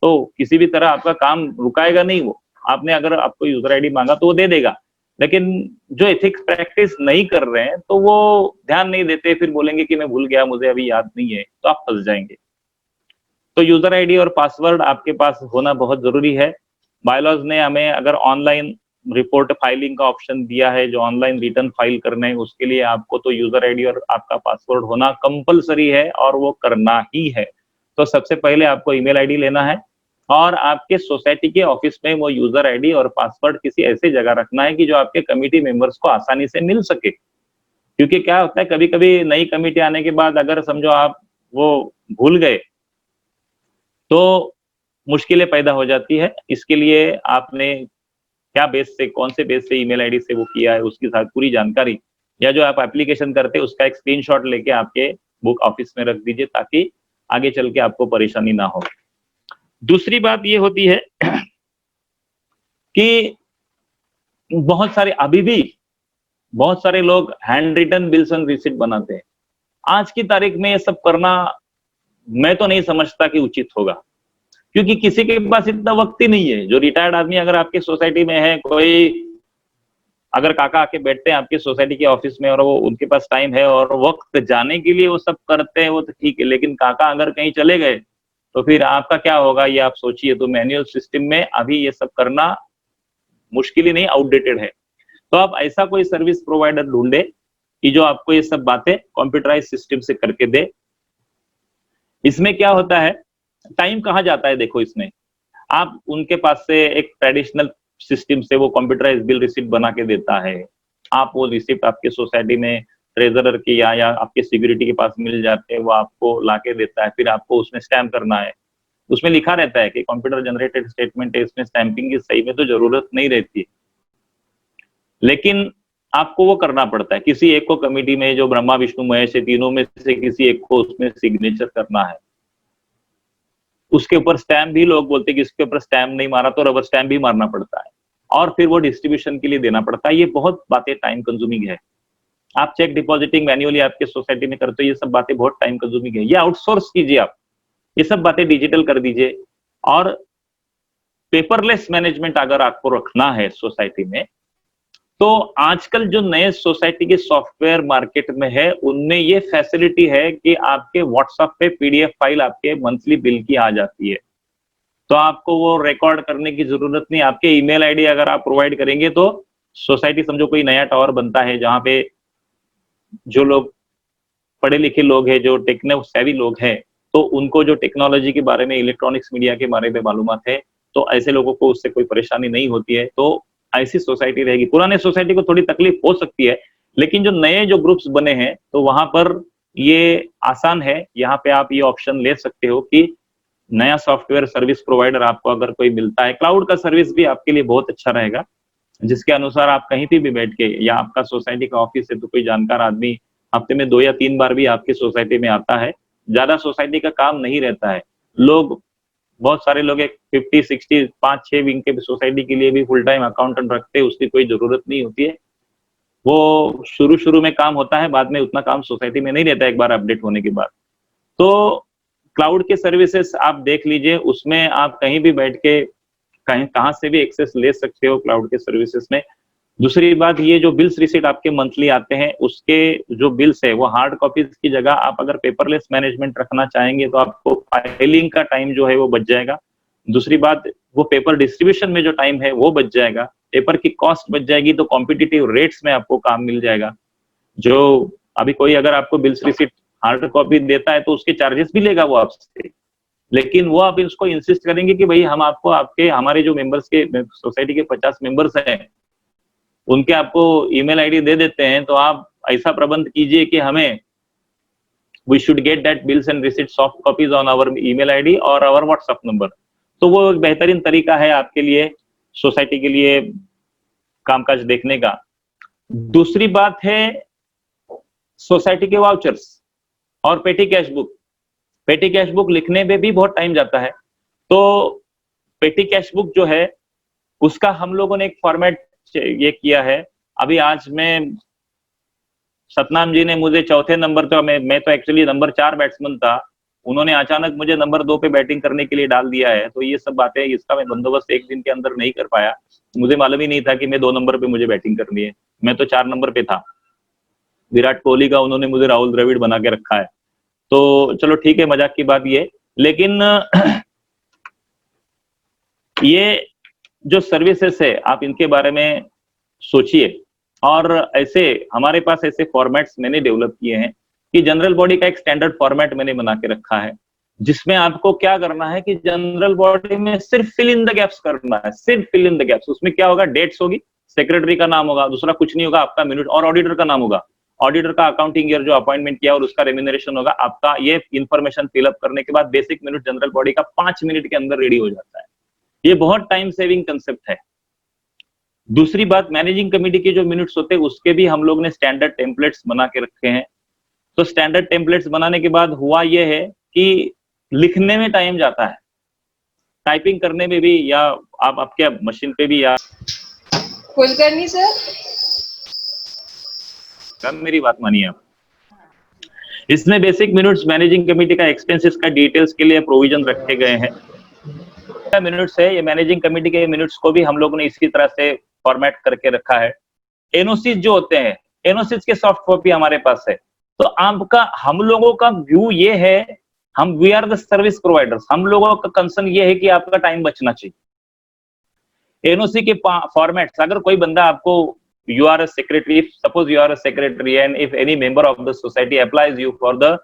तो किसी भी तरह आपका काम रुकाएगा नहीं वो। आपने अगर आपको यूजर आईडी मांगा तो वो दे देगा, लेकिन जो एथिक्स प्रैक्टिस नहीं कर रहे हैं तो वो ध्यान नहीं देते, फिर बोलेंगे कि मैं भूल गया, मुझे अभी याद नहीं है, तो आप फंस जाएंगे। तो यूजर आईडी और पासवर्ड आपके पास होना बहुत जरूरी है। बायलॉज ने हमें अगर ऑनलाइन रिपोर्ट फाइलिंग का ऑप्शन दिया है, जो ऑनलाइन रिटर्न फाइल करना है उसके लिए आपको तो यूजर आईडी और आपका पासवर्ड होना कंपलसरी है और वो करना ही है। तो सबसे पहले आपको ईमेल आईडी लेना है और आपके सोसाइटी के ऑफिस में वो यूजर आईडी और पासवर्ड किसी ऐसे जगह रखना है कि जो आपके कमिटी मेंबर्स को आसानी से मिल सके। क्योंकि क्या होता है, कभी कभी नई कमिटी आने के बाद अगर समझो आप वो भूल गए तो मुश्किलें पैदा हो जाती है। इसके लिए आपने क्या बेस से, कौन से बेस से ईमेल आईडी से वो किया है उसकी साथ पूरी जानकारी, या जो आप एप्लीकेशन करते हैं उसका एक स्क्रीनशॉट लेके आपके बुक ऑफिस में रख दीजिए ताकि आगे चल के आपको परेशानी ना हो। दूसरी बात ये होती है कि अभी भी बहुत सारे लोग hand written bills and receipt बनाते हैं। आज की तारीख में ये सब करना मैं तो नहीं समझता कि उचित होगा, क्योंकि किसी के पास इतना वक्त ही नहीं है। जो रिटायर्ड आदमी अगर आपके सोसाइटी में है, कोई अगर काका आके बैठते हैं आपके सोसाइटी के ऑफिस में और वो उनके पास टाइम है और वक्त जाने के लिए वो सब करते हैं, वो तो ठीक है, लेकिन काका अगर कहीं चले गए तो फिर आपका क्या होगा ये आप सोचिए। तो मैनुअल सिस्टम में अभी ये सब करना मुश्किल ही नहीं, आउटडेटेड है। तो आप ऐसा कोई सर्विस प्रोवाइडर ढूंढे कि जो आपको ये सब बातें कंप्यूटराइज सिस्टम से करके दे। इसमें क्या होता है, टाइम कहाँ जाता है, देखो इसमें आप उनके पास से एक ट्रेडिशनल सिस्टम से वो कंप्यूटराइज बिल रिसिप्ट बना के देता है, आप वो रिसिप्ट आपके सोसाइटी में ट्रेजरर के या आपके सिक्योरिटी के पास मिल जाते हैं, वो आपको लाके देता है, फिर आपको उसमें स्टैम्प करना है। उसमें लिखा रहता है कि कंप्यूटर जनरेटेड स्टेटमेंट है, इसमें स्टैंपिंग की सही में तो जरूरत नहीं रहती है, लेकिन आपको वो करना पड़ता है। किसी एक को कमेटी में, जो ब्रह्मा विष्णु महेश है, तीनों में से किसी एक को उसमें सिग्नेचर करना है। उसके ऊपर स्टैम्प भी लोग बोलते हैं कि इसके ऊपर स्टैम्प नहीं मारा तो रबर स्टैम्प भी मारना पड़ता है, और फिर वो डिस्ट्रीब्यूशन के लिए देना पड़ता है। ये बहुत बातें टाइम कंज्यूमिंग है। आप चेक डिपॉजिटिंग मैन्युअली आपके सोसाइटी में करते हो, ये सब बातें बहुत टाइम कंज्यूमिंग है। ये आउटसोर्स कीजिए, आप ये सब बातें डिजिटल कर दीजिए। और पेपरलेस मैनेजमेंट अगर आपको रखना है सोसाइटी में, तो आजकल जो नए सोसाइटी के सॉफ्टवेयर मार्केट में है उनमें ये फैसिलिटी है कि आपके व्हाट्सएप पे पीडीएफ फाइल आपके मंथली बिल की आ जाती है, तो आपको वो रिकॉर्ड करने की जरूरत नहीं। आपके ईमेल आईडी अगर आप प्रोवाइड करेंगे तो सोसाइटी, समझो कोई नया टावर बनता है जहां पे जो लोग पढ़े लिखे लोग हैं, जो टेक्नो सेवी लोग हैं, तो उनको जो टेक्नोलॉजी के बारे में, इलेक्ट्रॉनिक्स मीडिया के बारे में मालूमात है, तो ऐसे लोगों को उससे कोई परेशानी नहीं होती है। तो ऐसी सोसाइटी रहेगी। पुराने सोसाइटी को थोड़ी तकलीफ हो सकती है, लेकिन जो नए जो ग्रुप्स बने हैं तो वहां पर ये आसान है, यहाँ पे आप ये ऑप्शन ले सकते हो कि नया सॉफ्टवेयर सर्विस प्रोवाइडर आपको अगर कोई मिलता है, क्लाउड का सर्विस भी आपके लिए बहुत अच्छा रहेगा, जिसके अनुसार आप कहीं पे भी बैठ के, या आपका सोसाइटी का ऑफिस है तो कोई जानकार आदमी हफ्ते में 2 या 3 बार भी आपकी सोसाइटी में आता है। ज्यादा सोसाइटी का काम नहीं रहता है। लोग, बहुत सारे लोग एक 50, 60, 5-6 विंग के सोसाइटी के लिए भी फुल टाइम अकाउंटेंट रखते हैं, उसकी कोई जरूरत नहीं होती है। वो शुरू में काम होता है, बाद में उतना काम सोसाइटी में नहीं रहता एक बार अपडेट होने के बाद। तो क्लाउड के सर्विसेज आप देख लीजिए, उसमें आप कहीं भी बैठ के कहां से भी एक्सेस ले सकते हो क्लाउड के सर्विसेज में। दूसरी बात, ये जो बिल्स रिसीट आपके मंथली आते हैं, उसके जो बिल्स है वो हार्ड कॉपीज की जगह आप अगर पेपरलेस मैनेजमेंट रखना चाहेंगे तो आपको फाइलिंग का टाइम जो है वो बच जाएगा। दूसरी बात, वो पेपर डिस्ट्रीब्यूशन में जो टाइम है वो बच जाएगा, पेपर की कॉस्ट बच जाएगी, तो कॉम्पिटिटिव रेट्स में आपको काम मिल जाएगा। जो अभी कोई अगर आपको बिल्स रिसीट हार्ड कॉपी देता है तो उसके चार्जेस भी लेगा वो आपसे, लेकिन वो आप इसको इंसिस्ट करेंगे कि भाई हम आपको हमारे जो मेंबर्स के सोसाइटी के 50 मेंबर्स हैं उनके आपको ईमेल आईडी दे देते हैं, तो आप ऐसा प्रबंध कीजिए कि हमें we should get that bills and receipt soft copies on our email ID और आवर व्हाट्सएप नंबर। तो वो एक बेहतरीन तरीका है आपके लिए सोसाइटी के लिए कामकाज देखने का। दूसरी बात है सोसाइटी के वाउचर्स और पेटी कैश बुक। पेटी कैश बुक लिखने में भी बहुत टाइम जाता है, तो पेटी कैश बुक जो है उसका हम लोगों ने एक फॉर्मेट ये किया है। अभी आज मैं, सतनाम जी ने मुझे चौथे नंबर पे, मैं तो एक्चुअली नंबर 4 बैट्समैन था, उन्होंने अचानक मुझे नंबर 2 पे बैटिंग करने के लिए डाल दिया है। तो ये सब बातें, इसका मैं बंदोबस्त एक दिन के अंदर नहीं कर पाया। मुझे मालूम ही नहीं था कि मैं 2 नंबर पे मुझे बैटिंग करनी है, मैं तो 4 नंबर पे था। विराट कोहली का उन्होंने मुझे राहुल द्रविड़ बना के रखा है। तो चलो ठीक है, मजाक की बात ये, लेकिन ये जो सर्विसेज है आप इनके बारे में सोचिए। और ऐसे हमारे पास ऐसे फॉर्मेट्स मैंने डेवलप किए हैं कि जनरल बॉडी का एक स्टैंडर्ड फॉर्मेट मैंने बना के रखा है, जिसमें आपको क्या करना है कि जनरल बॉडी में सिर्फ फिल इन द गैप्स करना है, सिर्फ फिल इन द गैप्स। उसमें क्या होगा, डेट्स होगी, सेक्रेटरी का नाम होगा, दूसरा कुछ नहीं होगा, आपका मिनट, और ऑडिटर का नाम होगा, ऑडिटर का अकाउंटिंग ईयर जो अपॉइंटमेंट किया और उसका रेम्यूनरेशन होगा आपका। ये इन्फॉर्मेशन फिलअप करने के बाद बेसिक मिनट जनरल बॉडी का 5 मिनट के अंदर रेडी हो जाता है। ये बहुत टाइम सेविंग कंसेप्ट है। दूसरी बात, मैनेजिंग कमेटी के जो मिनट्स होते हैं उसके भी हम लोग ने स्टैंडर्ड टेम्पलेट्स बना के रखे हैं। तो स्टैंडर्ड टेम्पलेट्स बनाने के बाद हुआ ये है कि लिखने में टाइम जाता है, टाइपिंग करने में भी, या आप आपके मशीन पे भी, या कुलकर्णी सर, मेरी बात मानिए आप। इसमें बेसिक मिनट्स मैनेजिंग कमेटी का एक्सपेंसेस का डिटेल्स के लिए प्रोविजन रखे गए हैं। मिनट्स है, ये मैनेजिंग कमेटी के मिनट्स को भी हम लोगों ने इसी तरह से फॉर्मेट करके रखा है। एनओसी जो होते हैं, एनओसी के सॉफ्ट कॉपी हमारे पास है। तो आपका, हम लोगों का व्यू ये है, हम we are the service providers, हम लोगों का कंसर्न ये है कि आपका टाइम बचना चाहिए। एनओसी के फॉर्मेट्स, अगर कोई बंदा आपको, you are a secretary, suppose you are a secretary and if any member of the society applies you for the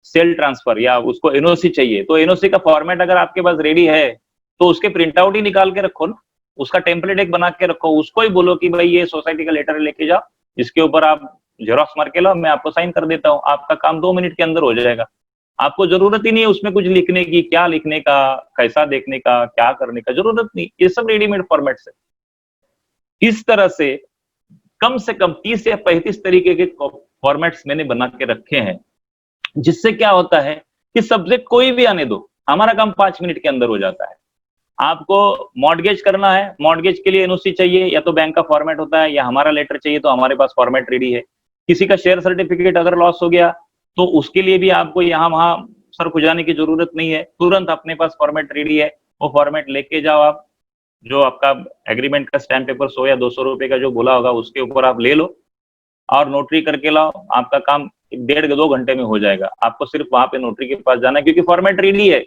sale transfer, या उसको एनओसी चाहिए, तो एनओसी का फॉर्मेट अगर आपके पास रेडी है तो उसके प्रिंट आउट ही निकाल के रखो ना, उसका टेम्पलेट एक बना के रखो, उसको ही बोलो कि भाई ये सोसाइटी का लेटर लेके जाओ, इसके ऊपर आप जेरोक्स मार के लाओ, मैं आपको साइन कर देता हूँ, आपका काम 2 मिनट के अंदर हो जाएगा। आपको जरूरत ही नहीं है उसमें कुछ लिखने की, क्या लिखने का, कैसा देखने का, क्या करने का, जरूरत नहीं, ये सब रेडीमेड फॉर्मेट है। इस तरह से कम 30 या 35 तरीके के फॉर्मेट्स मैंने बना के रखे हैं, जिससे क्या होता है कि सब्जेक्ट कोई भी आने दो, हमारा काम 5 मिनट के अंदर हो जाता है। आपको मॉर्गेज करना है, मॉर्गेज के लिए एनओसी चाहिए, या तो बैंक का फॉर्मेट होता है, या हमारा लेटर चाहिए, तो हमारे पास फॉर्मेट रेडी है। किसी का शेयर सर्टिफिकेट अगर लॉस हो गया तो उसके लिए भी आपको यहाँ वहां सर खुजाने की जरूरत नहीं है, तुरंत अपने पास फॉर्मेट रेडी है, वो फॉर्मेट लेके जाओ आप, जो आपका एग्रीमेंट का स्टैम्प पेपर 100 या 200 रुपए का जो बोला होगा उसके ऊपर आप ले लो और नोटरी करके लाओ, आपका काम 1.5-2 घंटे में हो जाएगा। आपको सिर्फ वहां पे नोटरी के पास जाना है, क्योंकि फॉर्मेट रेडी है।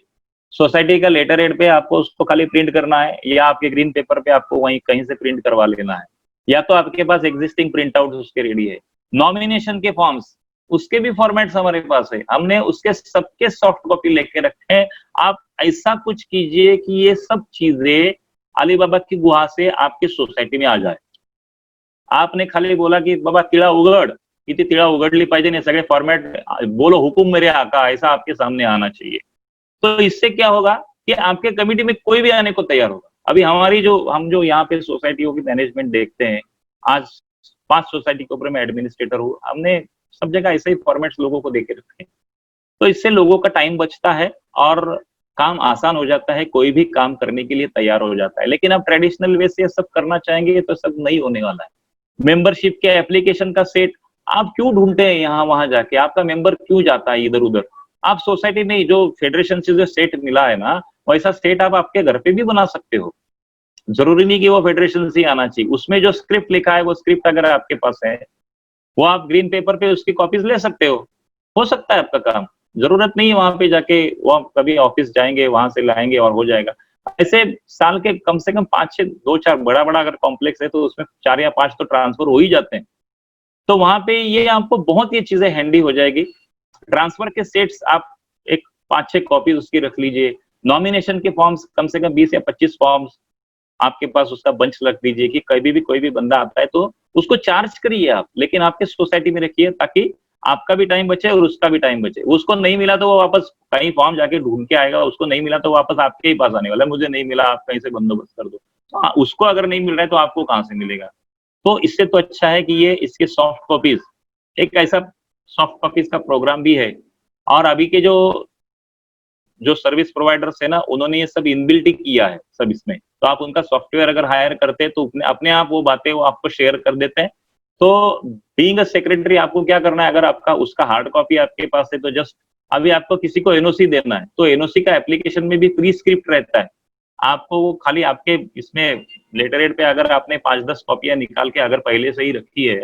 सोसाइटी का लेटर हेड पे आपको उसको खाली प्रिंट करना है, या आपके ग्रीन पेपर पे आपको वहीं कहीं से प्रिंट करवा लेना है, या तो आपके पास एग्जिस्टिंग प्रिंट आउट उसके रेडी है। नॉमिनेशन के फॉर्म्स, उसके भी फॉर्मेट्स हमारे पास है, हमने उसके सबके सॉफ्ट कॉपी लेके रखे हैं। आप ऐसा कुछ कीजिए कि ये सब चीजें अली बाबा की गुहा से आपकी सोसाइटी में आ जाए। आपने खाली बोला कि बाबा कीड़ा उगड़, किती तिळा उघडली पाहिजे, ये सगळे फॉर्मेट बोलो हुकुम मेरे आका ऐसा आपके सामने आना चाहिए। तो इससे क्या होगा कि आपके कमिटी में कोई भी आने को तैयार होगा। अभी हमारी हम जो यहाँ पे सोसाइटियों की मैनेजमेंट देखते हैं, आज 5 सोसाइटी के ऊपर मैं एडमिनिस्ट्रेटर हूँ, हमने सब जगह ऐसे ही फॉर्मेट्स लोगों को देके रखे हैं। तो इससे लोगों का टाइम बचता है और काम आसान हो जाता है, कोई भी काम करने के लिए तैयार हो जाता है। लेकिन अब ट्रेडिशनल वे से ये सब करना चाहेंगे तो सब नहीं होने वाला है। मेंबरशिप के एप्लीकेशन का सेट आप क्यों ढूंढते हैं यहाँ वहां जाके, आपका मेंबर क्यों जाता है इधर उधर? आप सोसाइटी में जो फेडरेशन से जो सेट मिला है ना, वैसा सेट आप आपके घर पे भी बना सकते हो। जरूरी नहीं कि वो फेडरेशन से ही आना चाहिए। उसमें जो स्क्रिप्ट लिखा है वो स्क्रिप्ट अगर आपके पास है, वो आप ग्रीन पेपर पे उसकी कॉपीज ले सकते हो सकता है आपका काम। जरूरत नहीं है वहां पे जाके वो आप कभी ऑफिस जाएंगे वहां से लाएंगे और हो जाएगा। ऐसे साल के कम से कम 5-6 2-4 बड़ा अगर कॉम्प्लेक्स है तो उसमें 4 या 5 तो ट्रांसफर हो ही जाते हैं। तो वहां पे ये आपको बहुत ये चीजें हैंडी हो जाएगी। ट्रांसफर के सेट्स आप एक 5-6 कॉपी उसकी रख लीजिए। नॉमिनेशन के फॉर्म्स कम से कम 20 या 25 फॉर्म्स आपके पास उसका बंच रख दीजिए कि कभी भी कोई भी बंदा आता है तो उसको चार्ज करिए आप, लेकिन आपके सोसाइटी में रखिए ताकि आपका भी टाइम बचे और उसका भी टाइम बचे। उसको नहीं मिला तो वो वापस कहीं फॉर्म जाके ढूंढ के आएगा, उसको नहीं मिला तो वापस आपके ही पास आने वाला है, मुझे नहीं मिला, आप कहीं से बंदोबस्त कर दो। हाँ, उसको अगर नहीं मिल रहा है तो आपको कहाँ से मिलेगा? तो इससे तो अच्छा है कि ये इसके सॉफ्ट कॉपीज, एक ऐसा सॉफ्ट कॉपीज का प्रोग्राम भी है। और अभी के जो सर्विस प्रोवाइडर्स है ना, उन्होंने ये सब इनबिल्ट ही किया है सब इसमें। तो आप उनका सॉफ्टवेयर अगर हायर करते हैं तो अपने आप वो बातें वो आपको शेयर कर देते हैं। तो बीइंग अ सेक्रेटरी आपको क्या करना है, अगर आपका उसका हार्ड कॉपी आपके पास है तो जस्ट अभी आपको किसी को एनओसी देना है तो एनओसी का एप्लीकेशन में भी प्री स्क्रिप्ट रहता है। आपको वो खाली आपके इसमें लेटर हेड पे अगर आपने 5-10 कॉपियां निकाल के अगर पहले से ही रखी है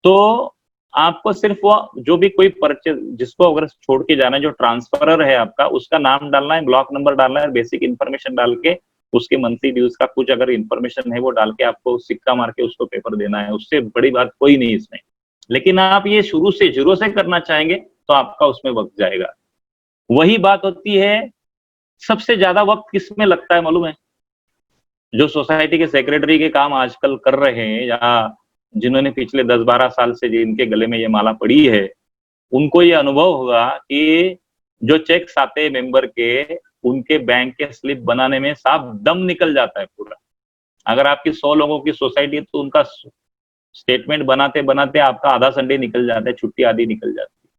तो आपको सिर्फ वो जो भी कोई परचेज जिसको अगर छोड़ के जाना है, जो ट्रांसफरर है आपका, उसका नाम डालना है, ब्लॉक नंबर डालना है, बेसिक इन्फॉर्मेशन डाल के उसके मंथली ड्यूज का कुछ अगर इन्फॉर्मेशन है वो डाल के आपको सिक्का मार के उसको पेपर देना है। उससे बड़ी बात कोई नहीं इसमें। लेकिन आप ये शुरू से जीरो से करना चाहेंगे तो आपका उसमें वक्त जाएगा। वही बात होती है, सबसे ज्यादा वक्त किसमें लगता है मालूम है? जो सोसाइटी के सेक्रेटरी के काम आजकल कर रहे हैं या जिन्होंने पिछले 10-12 साल से जिनके गले में ये माला पड़ी है, उनको ये अनुभव होगा कि जो चेक्स आते हैं मेंबर के, उनके बैंक के स्लिप बनाने में साफ दम निकल जाता है पूरा। अगर आपकी 100 लोगों की सोसाइटी है तो उनका स्टेटमेंट बनाते बनाते आपका आधा संडे निकल जाता है, छुट्टी आधी निकल जाती है।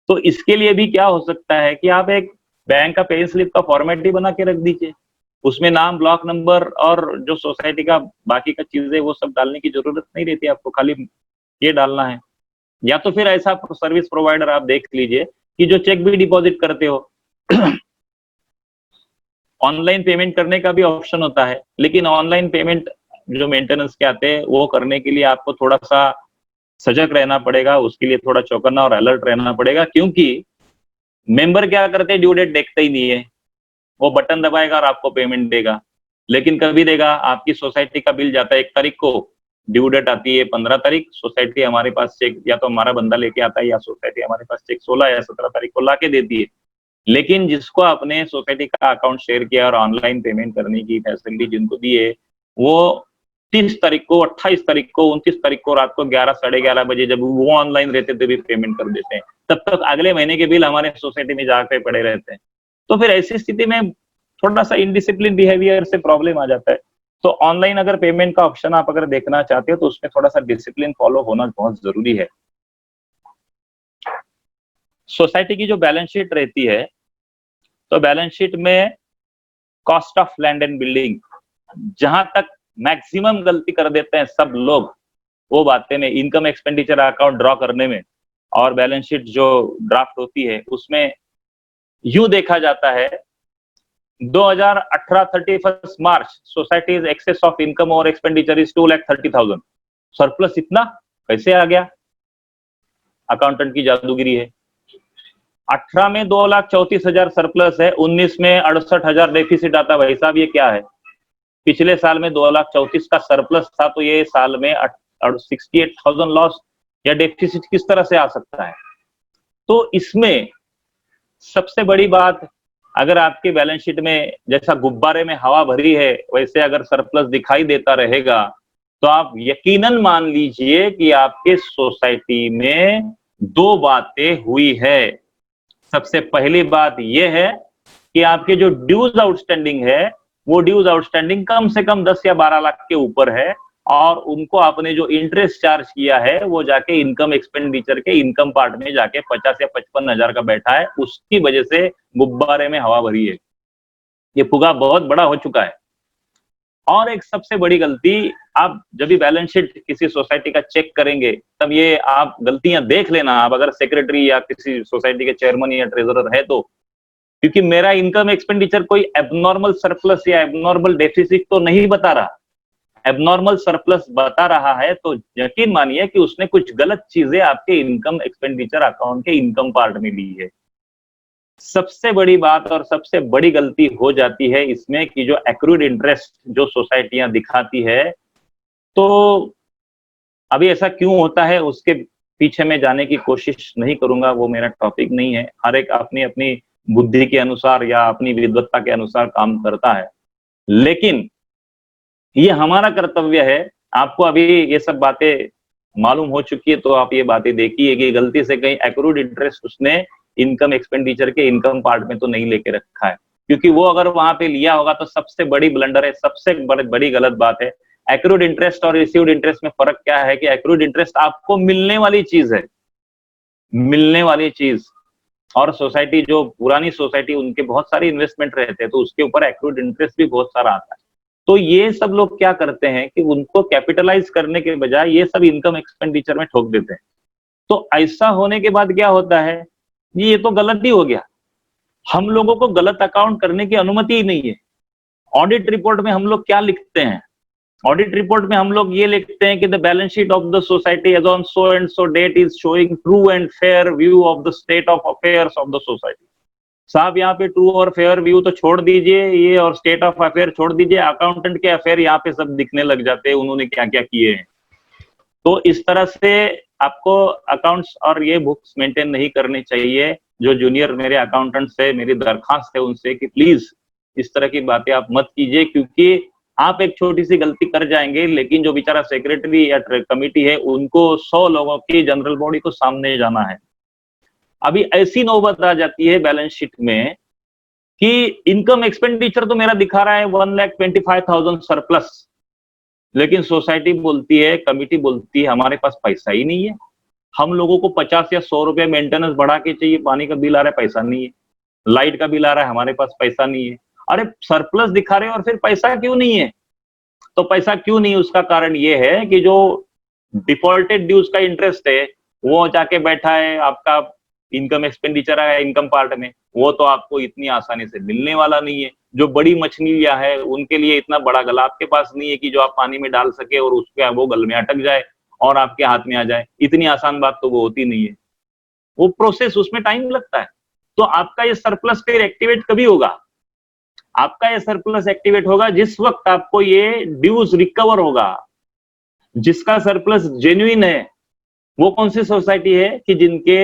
तो इसके लिए भी क्या हो सकता है कि आप एक बैंक का पे स्लिप का फॉर्मेट ही बना के रख दीजिए। उसमें नाम, ब्लॉक नंबर और जो सोसाइटी का बाकी का चीजें वो सब डालने की जरूरत नहीं रहती, आपको खाली ये डालना है। या तो फिर ऐसा सर्विस प्रोवाइडर आप देख लीजिए कि जो चेक भी डिपॉजिट करते हो ऑनलाइन पेमेंट करने का भी ऑप्शन होता है, लेकिन ऑनलाइन पेमेंट जो मेंटेनेंस के आते हैं वो करने के लिए आपको थोड़ा सा सजग रहना पड़ेगा, उसके लिए थोड़ा चौकन्ना और अलर्ट रहना पड़ेगा। क्योंकि मेंबर क्या करते हैं, ड्यू डेट देखता ही नहीं है, वो बटन दबाएगा और आपको पेमेंट देगा। लेकिन कभी देगा, आपकी सोसाइटी का बिल जाता है 1 तारीख को, ड्यू डेट आती है 15 तारीख, सोसाइटी हमारे पास चेक या तो हमारा बंदा लेके आता है या सोसाइटी हमारे पास चेक 16 या 17 तारीख को लाके देती है। लेकिन जिसको आपने सोसाइटी का अकाउंट शेयर किया और ऑनलाइन पेमेंट करने की फैसिलिटी जिनको दी है, वो 30 तारीख को, 28 तारीख को, 29 तारीख को रात को 11 साढ़े 11 बजे जब वो ऑनलाइन रहते थे भी पेमेंट कर देते हैं। तब तक अगले महीने के बिल हमारे सोसाइटी में जाके पड़े रहते हैं। तो फिर ऐसी स्थिति में थोड़ा सा इनडिसिप्लिन बिहेवियर से प्रॉब्लम आ जाता है। तो ऑनलाइन अगर पेमेंट का ऑप्शन आप अगर देखना चाहते हो तो उसमें थोड़ा सा डिसिप्लिन फॉलो होना बहुत जरूरी है। सोसाइटी की जो बैलेंस शीट रहती है, तो बैलेंस शीट में cost of land and building, जहां तक मैक्सिमम गलती कर देते हैं सब लोग वो बातें में, इनकम एक्सपेंडिचर अकाउंट ड्रॉ करने में और बैलेंस शीट जो ड्राफ्ट होती है उसमें यूं देखा जाता है 2018 31 मार्च सोसाइटीज एक्सेस ऑफ इनकम और एक्सपेंडिचर इज 2,30,000। सरप्लस इतना कैसे आ गया? अकाउंटेंट की जादूगिरी है। 18 में 2,34,000 सरप्लस है, 19 में 68,000 डेफिसिट आता है। भाई साहब ये क्या है? पिछले साल में 2,34,000 का सरप्लस था तो ये साल में 68,000 लॉस या डेफिसिट किस तरह से आ सकता है? तो इसमें सबसे बड़ी बात, अगर आपके बैलेंस शीट में जैसा गुब्बारे में हवा भरी है वैसे अगर सरप्लस दिखाई देता रहेगा तो आप यकीनन मान लीजिए कि आपके सोसाइटी में दो बातें हुई है। सबसे पहली बात यह है कि आपके जो ड्यूज आउटस्टैंडिंग है वो ड्यूज आउटस्टैंडिंग कम से कम 10 या 12 लाख के ऊपर है, और उनको आपने जो इंटरेस्ट चार्ज किया है वो जाके इनकम एक्सपेंडिचर के इनकम पार्ट में जाके 50 या 55 हजार का बैठा है। उसकी वजह से गुब्बारे में हवा भरी है, ये फुगा बहुत बड़ा हो चुका है। और एक सबसे बड़ी गलती, आप जब भी बैलेंस शीट किसी सोसाइटी का चेक करेंगे तब ये आप गलतियां देख लेना, आप अगर सेक्रेटरी या किसी सोसाइटी के चेयरमैन या ट्रेजरर है तो, क्योंकि मेरा इनकम एक्सपेंडिचर कोई एबनॉर्मल सरप्लस या एबनॉर्मल डेफिसिट तो नहीं बता रहा। एबनॉर्मल सरप्लस बता रहा है तो यकीन मानिए कि उसने कुछ गलत चीजें आपके इनकम एक्सपेंडिचर अकाउंट के इनकम पार्ट में ली है। सबसे बड़ी बात और सबसे बड़ी गलती हो जाती है इसमें कि जो एक्रूड इंटरेस्ट जो सोसाइटियां दिखाती है, तो अभी ऐसा क्यों होता है उसके पीछे में जाने की कोशिश नहीं करूंगा, वो मेरा टॉपिक नहीं है। हर एक अपनी अपनी बुद्धि के अनुसार या अपनी विद्वत्ता के अनुसार काम करता है, लेकिन ये हमारा कर्तव्य है। आपको अभी ये सब बातें मालूम हो चुकी है तो आप ये बातें देखिए कि गलती से कहीं एक्रूड इंटरेस्ट उसने इनकम एक्सपेंडिचर के इनकम पार्ट में तो नहीं लेके रखा है, क्योंकि वो अगर वहां पे लिया होगा तो सबसे बड़ी ब्लंडर है, सबसे बड़ी गलत बात है। एक्रूड इंटरेस्ट और रिसीव्ड इंटरेस्ट में फर्क क्या है कि एक्रूड इंटरेस्ट आपको मिलने वाली चीज है, मिलने वाली चीज। और सोसाइटी जो पुरानी सोसाइटी उनके बहुत सारे इन्वेस्टमेंट रहते हैं तो उसके ऊपर एक्रूड इंटरेस्ट भी बहुत सारा आता है। तो ये सब लोग क्या करते हैं कि उनको कैपिटलाइज करने के बजाय ये सब इनकम एक्सपेंडिचर में ठोक देते हैं। तो ऐसा होने के बाद क्या होता है, ये तो गलत ही हो गया। हम लोगों को गलत अकाउंट करने की अनुमति ही नहीं है। ऑडिट रिपोर्ट में हम लोग क्या लिखते हैं, ऑडिट रिपोर्ट में हम लोग ये लिखते हैं कि the balance sheet of the society as on so and so date is showing true and fair view of the state of affairs of the society. साहब यहाँ पे ट्रू और फेयर व्यू तो छोड़ दीजिए, ये और स्टेट ऑफ अफेयर छोड़ दीजिए, अकाउंटेंट के अफेयर यहाँ पे सब दिखने लग जाते हैं, उन्होंने क्या क्या किए हैं। तो इस तरह से आपको अकाउंट्स और ये बुक्स मेंटेन नहीं करने चाहिए। जो जूनियर मेरे अकाउंटेंट्स है, मेरी दरखास्त है उनसे कि प्लीज इस तरह की बातें आप मत कीजिए, क्योंकि आप एक छोटी सी गलती कर जाएंगे लेकिन जो बेचारा सेक्रेटरी या कमिटी है उनको 100 लोगों की जनरल बॉडी को सामने जाना है। अभी ऐसी नौबत आ जाती है बैलेंस शीट में कि इनकम एक्सपेंडिचर तो मेरा दिखा रहा है 1,25,000 सरप्लस, लेकिन सोसाइटी बोलती है, कमिटी बोलती है हमारे पास पैसा ही नहीं है, हम लोगों को 50 या 100 रुपए मेंटेनेंस बढ़ा के चाहिए, पानी का बिल आ रहा है पैसा नहीं है, लाइट का बिल आ रहा है हमारे पास पैसा नहीं है। अरे सरप्लस दिखा रहे हो और फिर पैसा क्यों नहीं है? तो पैसा क्यों नहीं, उसका कारण ये है कि जो डिफॉल्टेड ड्यूज का इंटरेस्ट है वो जाके बैठा है आपका इनकम एक्सपेंडिचर है इनकम पार्ट में, वो तो आपको इतनी आसानी से मिलने वाला नहीं है। जो बड़ी मछलियां है उनके लिए इतना बड़ा गला आपके पास नहीं है कि जो आप पानी में डाल सके और उसके वो गल में अटक जाए और आपके हाथ में आ जाए। इतनी आसान बात तो वो होती नहीं है, वो प्रोसेस, उसमें टाइम लगता है। तो आपका ये सरप्लस फिर एक्टिवेट कभी होगा? आपका ये सरप्लस एक्टिवेट होगा जिस वक्त आपको ये ड्यूज रिकवर होगा। जिसका सरप्लस जेन्युइन है वो कौन सी सोसाइटी है कि जिनके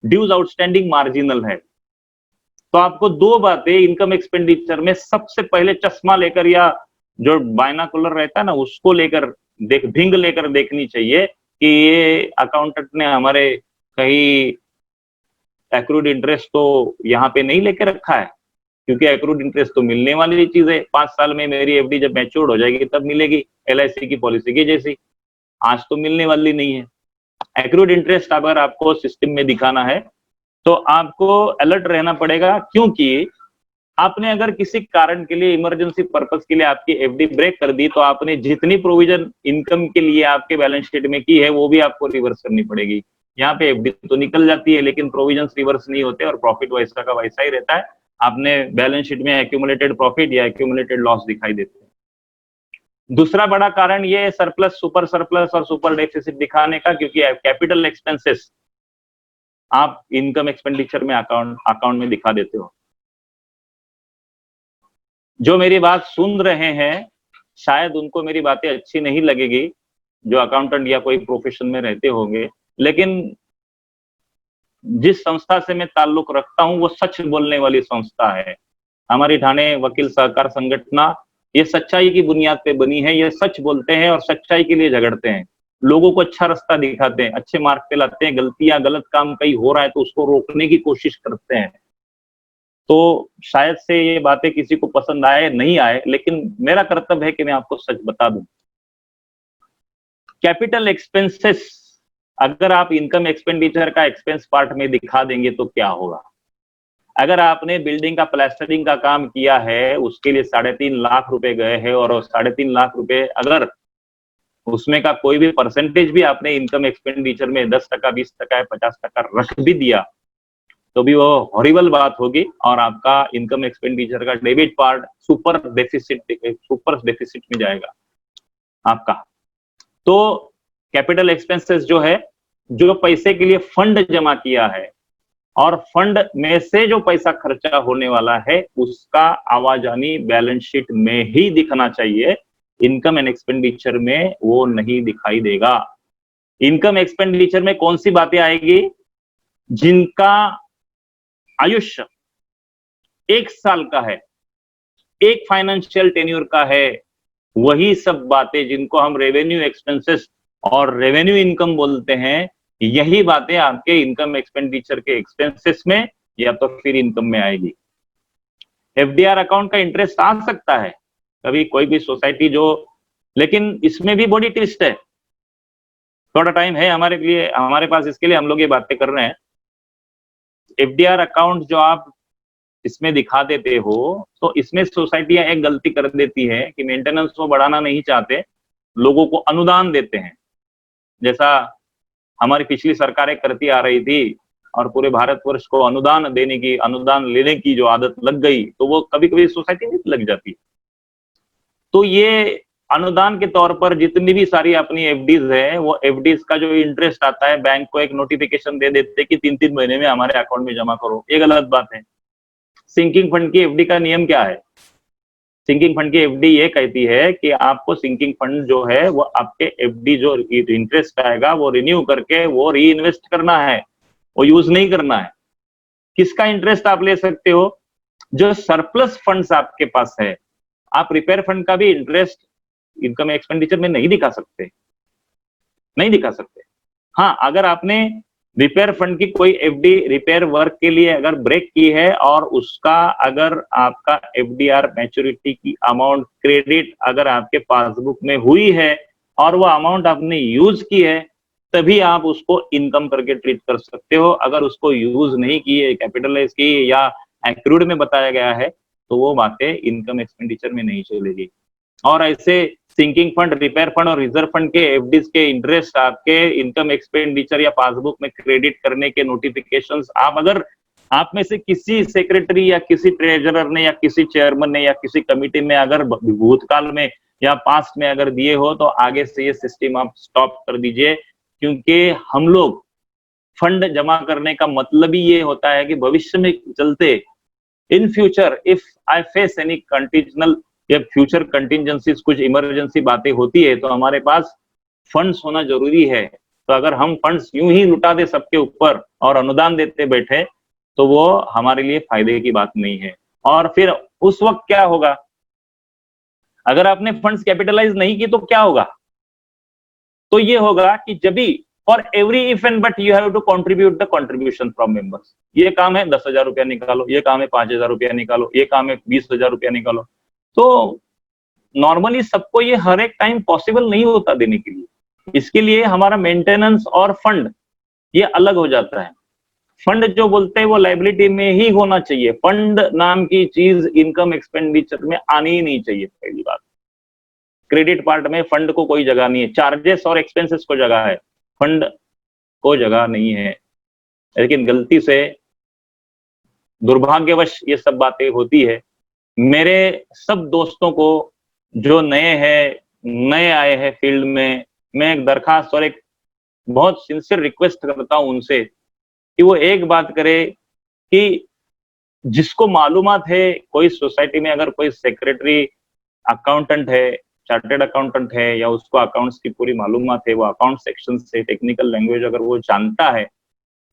ड्यूज आउटस्टैंडिंग मार्जिनल है। तो आपको दो बातें इनकम एक्सपेंडिचर में सबसे पहले चश्मा लेकर या जो बायनाकुलर रहता है ना उसको लेकर भिंग लेकर देखनी चाहिए कि ये अकाउंटेंट ने हमारे कहीं एक्रूड इंटरेस्ट तो यहाँ पे नहीं लेके रखा है, क्योंकि एक्रूड इंटरेस्ट तो मिलने वाली चीज है। 5 साल में मेरी एफडी जब मैच्योर हो जाएगी तब मिलेगी, एलआईसी की पॉलिसी की जैसी। आज तो मिलने वाली नहीं है। एक्रूड इंटरेस्ट अगर आपको सिस्टम में दिखाना है तो आपको अलर्ट रहना पड़ेगा, क्योंकि आपने अगर किसी कारण के लिए इमरजेंसी पर्पस के लिए आपकी एफडी ब्रेक कर दी तो आपने जितनी प्रोविजन इनकम के लिए आपके बैलेंस शीट में की है वो भी आपको रिवर्स करनी पड़ेगी। यहाँ पे एफडी तो निकल जाती है लेकिन प्रोविजन रिवर्स नहीं होते और प्रॉफिट वैसा का वैसा ही रहता है। आपने बैलेंस शीट में एक्यूमुलेटेड प्रॉफिट या एक्यूमुलेटेड लॉस दिखाई देते हैं। दूसरा बड़ा कारण ये है सरप्लस, सुपर सरप्लस और सुपर डेफिसिट दिखाने का, क्योंकि कैपिटल एक्सपेंसेस आप इनकम एक्सपेंडिचर में अकाउंट में दिखा देते हो। जो मेरी बात सुन रहे हैं शायद उनको मेरी बातें अच्छी नहीं लगेगी, जो अकाउंटेंट या कोई प्रोफेशन में रहते होंगे, लेकिन जिस संस्था से मैं ताल्लुक रखता हूं वो सच बोलने वाली संस्था है। हमारी ठाणे वकील सहकार संगठना ये सच्चाई की बुनियाद पे बनी है, ये सच बोलते हैं और सच्चाई के लिए झगड़ते हैं, लोगों को अच्छा रास्ता दिखाते हैं, अच्छे मार्ग पे लाते हैं, गलतियां गलत काम कहीं हो रहा है तो उसको रोकने की कोशिश करते हैं। तो शायद से ये बातें किसी को पसंद आए नहीं आए, लेकिन मेरा कर्तव्य है कि मैं आपको सच बता दूं। कैपिटल एक्सपेंसेस अगर आप इनकम एक्सपेंडिचर का एक्सपेंस पार्ट में दिखा देंगे तो क्या होगा? अगर आपने बिल्डिंग का प्लास्टरिंग का काम किया है, उसके लिए 3.5 लाख रुपए गए हैं और 3.5 लाख रुपए अगर उसमें का कोई भी परसेंटेज भी आपने इनकम एक्सपेंडिचर में 10%, 20%, 50% रख भी दिया, तो भी वो हॉरिबल बात होगी और आपका इनकम एक्सपेंडिचर का डेबिट पार्ट सुपर डेफिसिट में जाएगा आपका। तो कैपिटल एक्सपेंसेस जो है, जो पैसे के लिए फंड जमा किया है और फंड में से जो पैसा खर्चा होने वाला है, उसका आवाजानी बैलेंस शीट में ही दिखना चाहिए, इनकम एंड एक्सपेंडिचर में वो नहीं दिखाई देगा। इनकम एक्सपेंडिचर में कौन सी बातें आएगी? जिनका आयुष्य 1 साल का है, एक फाइनेंशियल टेन्योर का है, वही सब बातें जिनको हम रेवेन्यू एक्सपेंसेस और रेवेन्यू इनकम बोलते हैं, यही बातें आपके इनकम एक्सपेंडिचर के एक्सपेंसेस में या तो फिर इनकम में आएगी। एफडीआर अकाउंट का इंटरेस्ट आ सकता है कभी कोई भी सोसाइटी जो, लेकिन इसमें भी बड़ी ट्विस्ट है। थोड़ा टाइम है हमारे लिए, हमारे पास, इसके लिए हम लोग ये बातें कर रहे हैं। एफडीआर अकाउंट जो आप इसमें दिखा देते हो, तो इसमें सोसाइटियां एक गलती कर देती है कि मेंटेनेंस को बढ़ाना नहीं चाहते, लोगों को अनुदान देते हैं, जैसा हमारी पिछली सरकारें करती आ रही थी और पूरे भारतवर्ष को अनुदान देने की, अनुदान लेने की जो आदत लग गई, तो वो कभी कभी सोसाइटी में लग जाती है। तो ये अनुदान के तौर पर जितनी भी सारी अपनी एफडीज है, वो एफडीज का जो इंटरेस्ट आता है, बैंक को एक नोटिफिकेशन दे देते कि 3-3 महीने में हमारे अकाउंट में जमा करो। ये गलत बात है। सिंकिंग फंड की एफडी का नियम क्या है? सिंकिंग फंड की एफडी ये कहती है कि आपको सिंकिंग फंड जो है वो आपके एफडी जो इंटरेस्ट आएगा वो रिन्यू करके वो री इन्वेस्ट करना है, वो यूज नहीं करना है। किसका इंटरेस्ट आप ले सकते हो? जो सरप्लस फंड्स आपके पास है। आप रिपेयर फंड का भी इंटरेस्ट इनकम एक्सपेंडिचर में नहीं दिखा सकते, नहीं दिखा सकते। हाँ, अगर आपने रिपेयर फंड की कोई एफडी रिपेयर वर्क के लिए अगर ब्रेक की है और उसका अगर आपका एफडीआर मैच्योरिटी की अमाउंट क्रेडिट अगर आपके पासबुक में हुई है और वो अमाउंट आपने यूज की है, तभी आप उसको इनकम करके ट्रीट कर सकते हो। अगर उसको यूज नहीं की है, कैपिटलाइज की या एक्रूड में बताया गया है, तो वो बातें इनकम एक्सपेंडिचर में नहीं चलेगी। और ऐसे सिंकिंग फंड, रिपेयर फंड और रिजर्व फंड के एफडीज के इंटरेस्ट आपके इनकम एक्सपेंडिचर या पासबुक में क्रेडिट करने के नोटिफिकेशंस आप अगर आप में से किसी सेक्रेटरी या किसी ट्रेजरर ने या किसी चेयरमैन ने या किसी कमिटी में अगर भूतकाल में या पास्ट में अगर दिए हो, तो आगे से ये सिस्टम आप स्टॉप कर दीजिए। क्योंकि हम लोग फंड जमा करने का मतलब ही ये होता है कि भविष्य में चलते, in future if I face any contingential या फ्यूचर कंटिजेंसीज, कुछ इमरजेंसी बातें होती है, तो हमारे पास फंड्स होना जरूरी है। तो अगर हम फंड्स यूं ही लुटा दे सबके ऊपर और अनुदान देते बैठे, तो वो हमारे लिए फायदे की बात नहीं है। और फिर उस वक्त क्या होगा? अगर आपने फंड्स कैपिटलाइज नहीं की तो क्या होगा? तो ये होगा कि जब भी for every if and but you have to contribute the contribution from members. ये काम है 10,000 रुपया निकालो, ये काम है 5,000 रुपया निकालो, ये काम है 20,000 रुपया निकालो। तो नॉर्मली सबको ये हर एक टाइम पॉसिबल नहीं होता देने के लिए। इसके लिए हमारा मेंटेनेंस और फंड ये अलग हो जाता है। फंड जो बोलते हैं वो लाइबिलिटी में ही होना चाहिए। फंड नाम की चीज इनकम एक्सपेंडिचर में आनी ही नहीं चाहिए। पहली बात, क्रेडिट पार्ट में फंड को कोई जगह नहीं है, चार्जेस और एक्सपेंसेस को जगह है, फंड को जगह नहीं है। लेकिन गलती से, दुर्भाग्यवश ये सब बातें होती है। मेरे सब दोस्तों को जो नए आए हैं फील्ड में, मैं एक दरखास्त और एक बहुत सिंसियर रिक्वेस्ट करता हूं उनसे कि वो एक बात करे कि जिसको मालूमात है, कोई सोसाइटी में अगर कोई सेक्रेटरी अकाउंटेंट है, चार्टेड अकाउंटेंट है, या उसको अकाउंट्स की पूरी मालूमात है, वो अकाउंट सेक्शन से टेक्निकल लैंग्वेज अगर वो जानता है,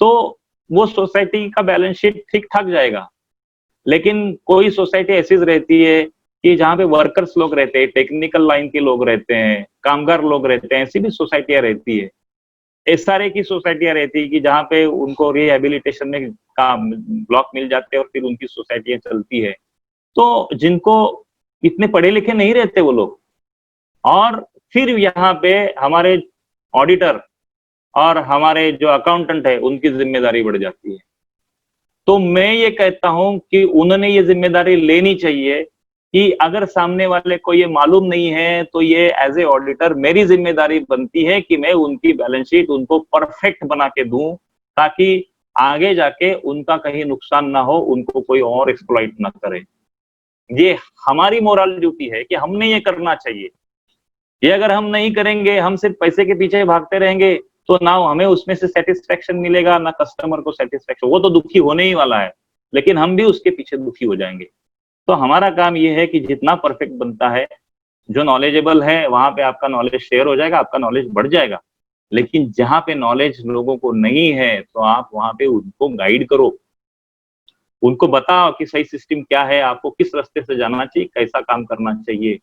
तो वो सोसाइटी का बैलेंस शीट ठीक ठाक जाएगा। लेकिन कोई सोसाइटी ऐसी रहती है कि जहाँ पे वर्कर्स लोग रहते हैं, टेक्निकल लाइन के लोग रहते हैं, कामगार लोग रहते हैं, ऐसी भी सोसाइटियां रहती है। एसआरए की सोसाइटियां रहती है कि जहाँ पे उनको रिहेबिलिटेशन में काम ब्लॉक मिल जाते हैं और फिर उनकी सोसाइटियां चलती है। तो जिनको इतने पढ़े लिखे नहीं रहते वो लोग, और फिर यहाँ पे हमारे ऑडिटर और हमारे जो अकाउंटेंट है उनकी जिम्मेदारी बढ़ जाती है। तो मैं ये कहता हूं कि उन्होंने ये जिम्मेदारी लेनी चाहिए कि अगर सामने वाले को ये मालूम नहीं है तो ये एज ए ऑडिटर मेरी जिम्मेदारी बनती है कि मैं उनकी बैलेंस शीट उनको परफेक्ट बना के दूं, ताकि आगे जाके उनका कहीं नुकसान ना हो, उनको कोई और एक्सप्लॉइट ना करे। ये हमारी मोरल ड्यूटी है कि हमने ये करना चाहिए। ये अगर हम नहीं करेंगे, हम सिर्फ पैसे के पीछे भागते रहेंगे, तो ना हमें उसमें से सेटिस्फेक्शन मिलेगा, ना कस्टमर को सेटिस्फेक्शन। वो तो दुखी होने ही वाला है, लेकिन हम भी उसके पीछे दुखी हो जाएंगे। तो हमारा काम ये है कि जितना परफेक्ट बनता है, जो नॉलेजेबल है वहां पे आपका नॉलेज शेयर हो जाएगा, आपका नॉलेज बढ़ जाएगा। लेकिन जहां पे नॉलेज लोगों को नहीं है तो आप वहां पे उनको गाइड करो, उनको बताओ कि सही सिस्टम क्या है, आपको किस रास्ते से जाना चाहिए, कैसा काम करना चाहिए।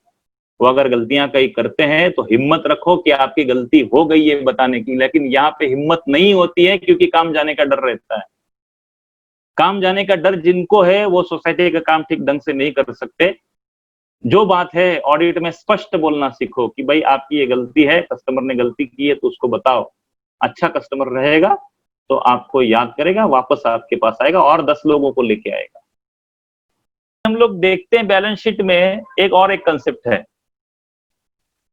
वो अगर गलतियां कहीं करते हैं तो हिम्मत रखो कि आपकी गलती हो गई है बताने की। लेकिन यहाँ पे हिम्मत नहीं होती है क्योंकि काम जाने का डर रहता है। काम जाने का डर जिनको है वो सोसाइटी का काम ठीक ढंग से नहीं कर सकते। जो बात है ऑडिट में स्पष्ट बोलना सीखो कि भाई आपकी ये गलती है, कस्टमर ने गलती की है तो उसको बताओ। अच्छा कस्टमर रहेगा तो आपको याद करेगा, वापस आपके पास आएगा और 10 लोगों को लेके आएगा। हम लोग देखते हैं बैलेंस शीट में एक और एक कंसेप्ट है,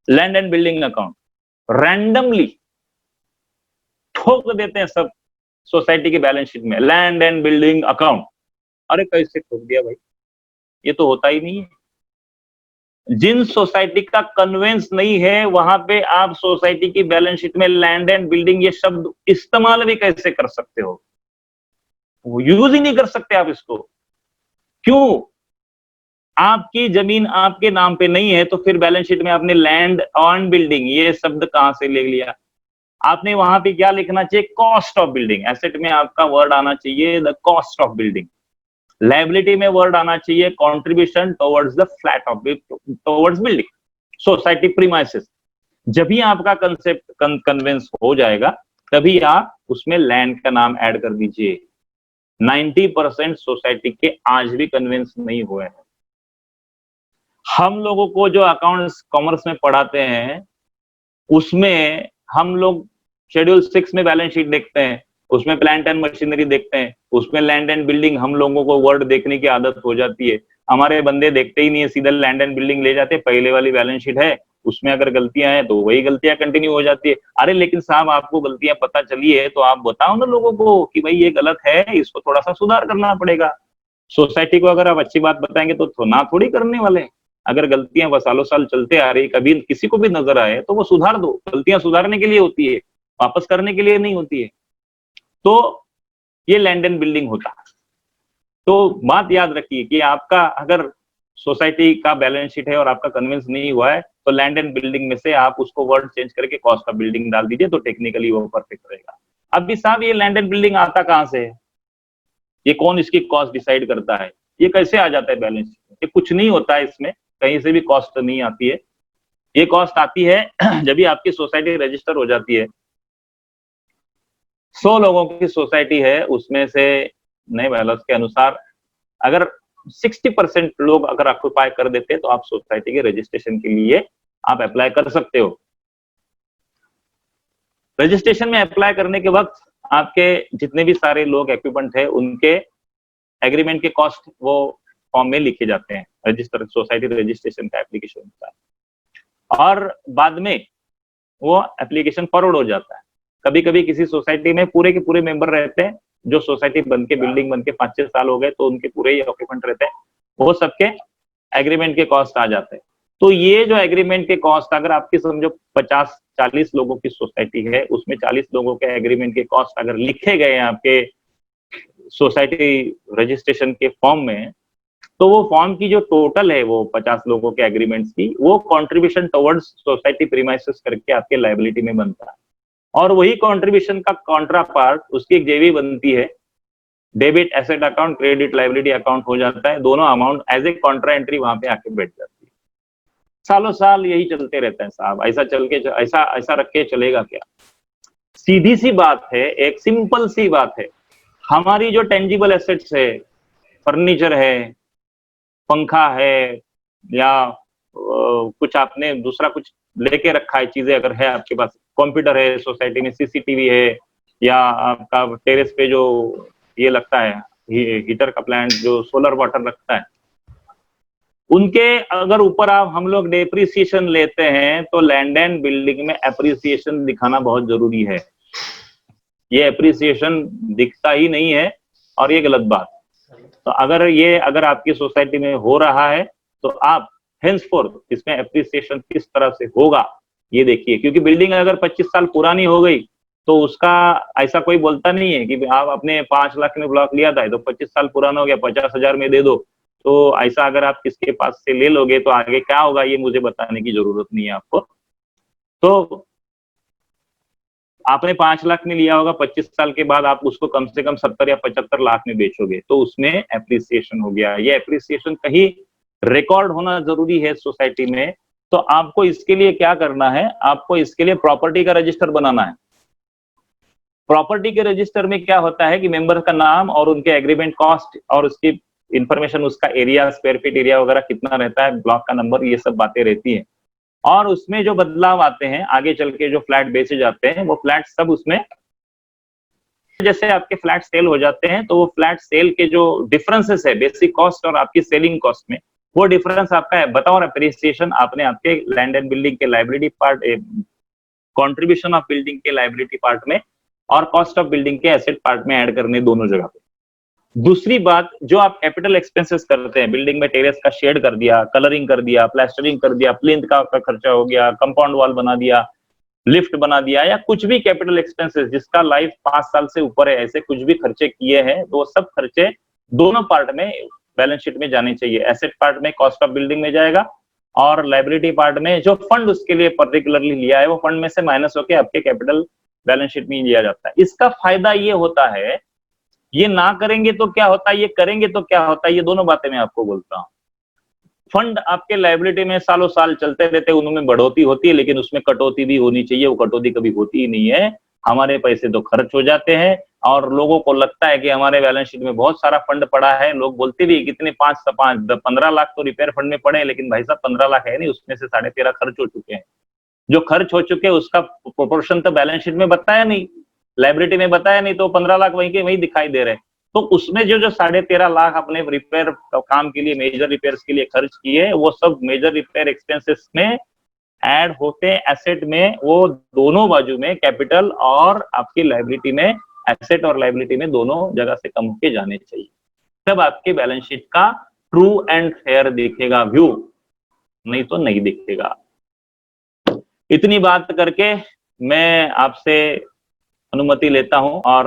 land and building account. Randomly ठोक देते हैं सब सोसाइटी की बैलेंस शीट में लैंड एंड बिल्डिंग अकाउंट। अरे कैसे ठोक दिया भाई, ये तो होता ही नहीं है। जिन सोसाइटी का कन्वेंस नहीं है वहां पे आप सोसाइटी की बैलेंस शीट में लैंड एंड बिल्डिंग ये शब्द इस्तेमाल भी कैसे कर सकते हो? वो यूज ही नहीं कर सकते आप इसको। क्यों? आपकी जमीन आपके नाम पे नहीं है तो फिर बैलेंस शीट में आपने लैंड ऑन बिल्डिंग ये शब्द कहां से ले लिया? आपने वहां पे क्या लिखना चाहिए? Cost of building. एसेट में आपका वर्ड आना चाहिए the cost of building. Liability में वर्ड आना चाहिए contribution towards the flat of towards building society premises. जब भी आपका कंसेप्ट कन्विंस हो जाएगा तभी आप उसमें लैंड का नाम ऐड कर दीजिए। 90% सोसाइटी के आज भी कन्विंस नहीं हुए हैं। हम लोगों को जो अकाउंट्स कॉमर्स में पढ़ाते हैं उसमें हम लोग शेड्यूल 6 में बैलेंस शीट देखते हैं, उसमें प्लांट एंड मशीनरी देखते हैं, उसमें लैंड एंड बिल्डिंग। हम लोगों को वर्ड देखने की आदत हो जाती है, हमारे बंदे देखते ही नहीं है, सीधा लैंड एंड बिल्डिंग ले जाते हैं। पहले वाली बैलेंस शीट है उसमें अगर गलतियां हैं तो वही गलतियां कंटिन्यू हो जाती है। अरे लेकिन साहब आपको गलतियां पता चली है तो आप बताओ ना लोगों को कि भाई ये गलत है, इसको थोड़ा सा सुधार करना पड़ेगा। सोसाइटी को अगर आप अच्छी बात बताएंगे तो ना थोड़ी करने वाले। अगर गलतियां सालों साल चलते आ रही, कभी किसी को भी नजर आए तो वो सुधार दो। गलतियां सुधारने के लिए होती है, वापस करने के लिए नहीं होती है। तो ये लैंड एंड बिल्डिंग होता है। तो बात याद रखिए कि आपका अगर सोसाइटी का बैलेंस शीट है और आपका कन्विंस नहीं हुआ है तो लैंड एंड बिल्डिंग में से आप उसको वर्ड चेंज करके कॉस्ट ऑफ बिल्डिंग डाल दीजिए, तो टेक्निकली वो परफेक्ट रहेगा। अब साहब ये लैंड एंड बिल्डिंग आता कहां से है? ये कौन इसकी कॉस्ट डिसाइड करता है? ये कैसे आ जाता है बैलेंस शीट में? ये कुछ नहीं होता है, इसमें कहीं से भी कॉस्ट नहीं आती है। ये कॉस्ट आती है जब भी आपकी सोसाइटी रजिस्टर हो जाती है। 100 लोगों की सोसाइटी है, उसमें से नए बैलेंस के अनुसार अगर 60% लोग अगर ऑक्यूपाई कर देते हैं तो आप सोसाइटी के रजिस्ट्रेशन के लिए आप अप्लाई कर सकते हो। रजिस्ट्रेशन में अप्लाई करने के वक्त आपके जितने भी सारे लोग इक्विपमेंट है उनके एग्रीमेंट के कॉस्ट वो फॉर्म में लिखे जाते हैं, रजिस्टर सोसाइटी रजिस्ट्रेशन का एप्लीकेशन होता है और बाद में वो एप्लीकेशन फॉरवर्ड हो जाता है। कभी कभी किसी सोसाइटी में पूरे के पूरे मेंबर रहते हैं, जो सोसाइटी बन के बिल्डिंग बन के 5-6 साल हो गए तो उनके पूरे ही ऑक्यूपेंट रहते हैं, वो सबके एग्रीमेंट के कॉस्ट आ जाते हैं। तो ये जो एग्रीमेंट के कॉस्ट अगर आपकी समझो 50-40 लोगों की सोसाइटी है, उसमें 40 लोगों के एग्रीमेंट के कॉस्ट अगर लिखे गए हैं आपके सोसाइटी रजिस्ट्रेशन के फॉर्म में, तो वो फॉर्म की जो टोटल है वो 50 लोगों के एग्रीमेंट्स की, वो कंट्रीब्यूशन टुवर्ड्स सोसाइटी प्रीमाइसेस करके आपके लायबिलिटी में बनता है। और वही कंट्रीब्यूशन का कॉन्ट्रा पार्ट उसकी एक जेवी बनती है, debit asset account, credit liability account हो जाता है, दोनों amount as a contra entry वहां पे आके बैठ जाती है। सालों साल यही चलते रहता है साहब, ऐसा चल के ऐसा ऐसा रख के चलेगा क्या? सीधी सी बात है, एक सिंपल सी बात है, हमारी जो टेंजिबल एसेट्स है, फर्नीचर है, पंखा है, या कुछ आपने दूसरा कुछ लेके रखा है, चीजें अगर है आपके पास, कंप्यूटर है सोसाइटी में, सीसीटीवी है, या आपका टेरेस पे जो ये लगता है हीटर का प्लांट, जो सोलर वाटर लगता है, उनके अगर ऊपर आप हम लोग डेप्रिसिएशन लेते हैं तो लैंड एंड बिल्डिंग में एप्रिसिएशन दिखाना बहुत जरूरी है। ये एप्रिसिएशन दिखता ही नहीं है और ये गलत बात। तो अगर आपकी सोसाइटी में हो रहा है तो आप हेंसफोर्थ इसमें एप्रिसिएशन किस तरह से होगा ये देखिए, क्योंकि बिल्डिंग अगर 25 साल पुरानी हो गई तो उसका ऐसा कोई बोलता नहीं है कि आप अपने 5 लाख में ब्लॉक लिया था तो 25 साल पुराना हो गया 50,000 में दे दो। तो ऐसा अगर आप किसके पास से ले लोगे तो आगे क्या होगा ये मुझे बताने की जरूरत नहीं है आपको। तो आपने 5 लाख में लिया होगा, 25 साल के बाद आप उसको कम से कम 70 या 75 लाख में बेचोगे तो उसमें एप्रिसिएशन हो गया। ये एप्रिसिएशन कहीं रिकॉर्ड होना जरूरी है सोसाइटी में। तो आपको इसके लिए क्या करना है, आपको इसके लिए प्रॉपर्टी का रजिस्टर बनाना है। प्रॉपर्टी के रजिस्टर में क्या होता है कि मेंबर का नाम और उनके एग्रीमेंट कॉस्ट और उसकी इंफॉर्मेशन, उसका एरिया, स्क्वायर फीट एरिया वगैरह कितना रहता है, ब्लॉक का नंबर, ये सब बातें रहती है। और उसमें जो बदलाव आते हैं आगे चल के, जो फ्लैट बेचे जाते हैं वो फ्लैट सब उसमें, जैसे आपके फ्लैट सेल हो जाते हैं तो वो फ्लैट सेल के जो डिफरेंसेस है बेसिक कॉस्ट और आपकी सेलिंग कॉस्ट में, वो डिफरेंस आपका है बतौर एप्रिसिएशन आपने आपके लैंड एंड बिल्डिंग के liability part, contribution of building के लाइबिलिटी पार्ट में और कॉस्ट ऑफ बिल्डिंग के एसेट पार्ट में ऐड करने दोनों जगह पे। दूसरी बात, जो आप कैपिटल एक्सपेंसेस करते हैं, बिल्डिंग में टेरेस का शेड कर दिया, कलरिंग कर दिया, प्लास्टरिंग कर दिया, प्लिंथ का खर्चा हो गया, कंपाउंड वॉल बना दिया, लिफ्ट बना दिया, या कुछ भी कैपिटल एक्सपेंसेस जिसका लाइफ 5 साल से ऊपर है, ऐसे कुछ भी खर्चे किए हैं तो वो सब खर्चे दोनों पार्ट में बैलेंस शीट में जाने चाहिए। एसेट पार्ट में कॉस्ट ऑफ बिल्डिंग में जाएगा और लाइबिलिटी पार्ट में जो फंड उसके लिए पर्टिकुलरली लिया है वो फंड में से माइनस होकर आपके कैपिटल बैलेंस शीट में लिया जाता है। इसका फायदा ये होता है, ये ना करेंगे तो क्या होता है, ये करेंगे तो क्या होता है, ये दोनों बातें मैं आपको बोलता हूँ। फंड आपके लाइबिलिटी में सालों साल चलते रहते हैं, उनमें बढ़ोतरी होती है लेकिन उसमें कटौती भी होनी चाहिए, वो कटौती कभी होती ही नहीं है। हमारे पैसे तो खर्च हो जाते हैं और लोगों को लगता है कि हमारे बैलेंस शीट में बहुत सारा फंड पड़ा है। लोग बोलते भी कितने 15 लाख तो रिपेयर फंड में पड़े हैं, लेकिन भाई साहब 15 लाख है नहीं, उसमें से 13.5 खर्च हो चुके हैं। जो खर्च हो चुके हैं उसका प्रोपोर्शन तो बैलेंस शीट में बताया नहीं, लाइबिलिटी में बताया नहीं, तो 15 लाख वहीं के वहीं दिखाई दे रहे हैं। तो उसमें जो 13.5 लाख अपने रिपेयर काम के लिए, मेजर रिपेयर्स के लिए खर्च किए, वो सब मेजर रिपेयर एक्सपेंसेस में ऐड होते हैं एसेट में। वो दोनों बाजू में, कैपिटल और आपकी लाइबिलिटी में, एसेट और लाइबिलिटी में दोनों जगह से कम के जाने चाहिए, तब आपके बैलेंस शीट का ट्रू एंड फेयर दिखेगा व्यू, नहीं तो नहीं दिखेगा। इतनी बात करके मैं आपसे अनुमति लेता हूं और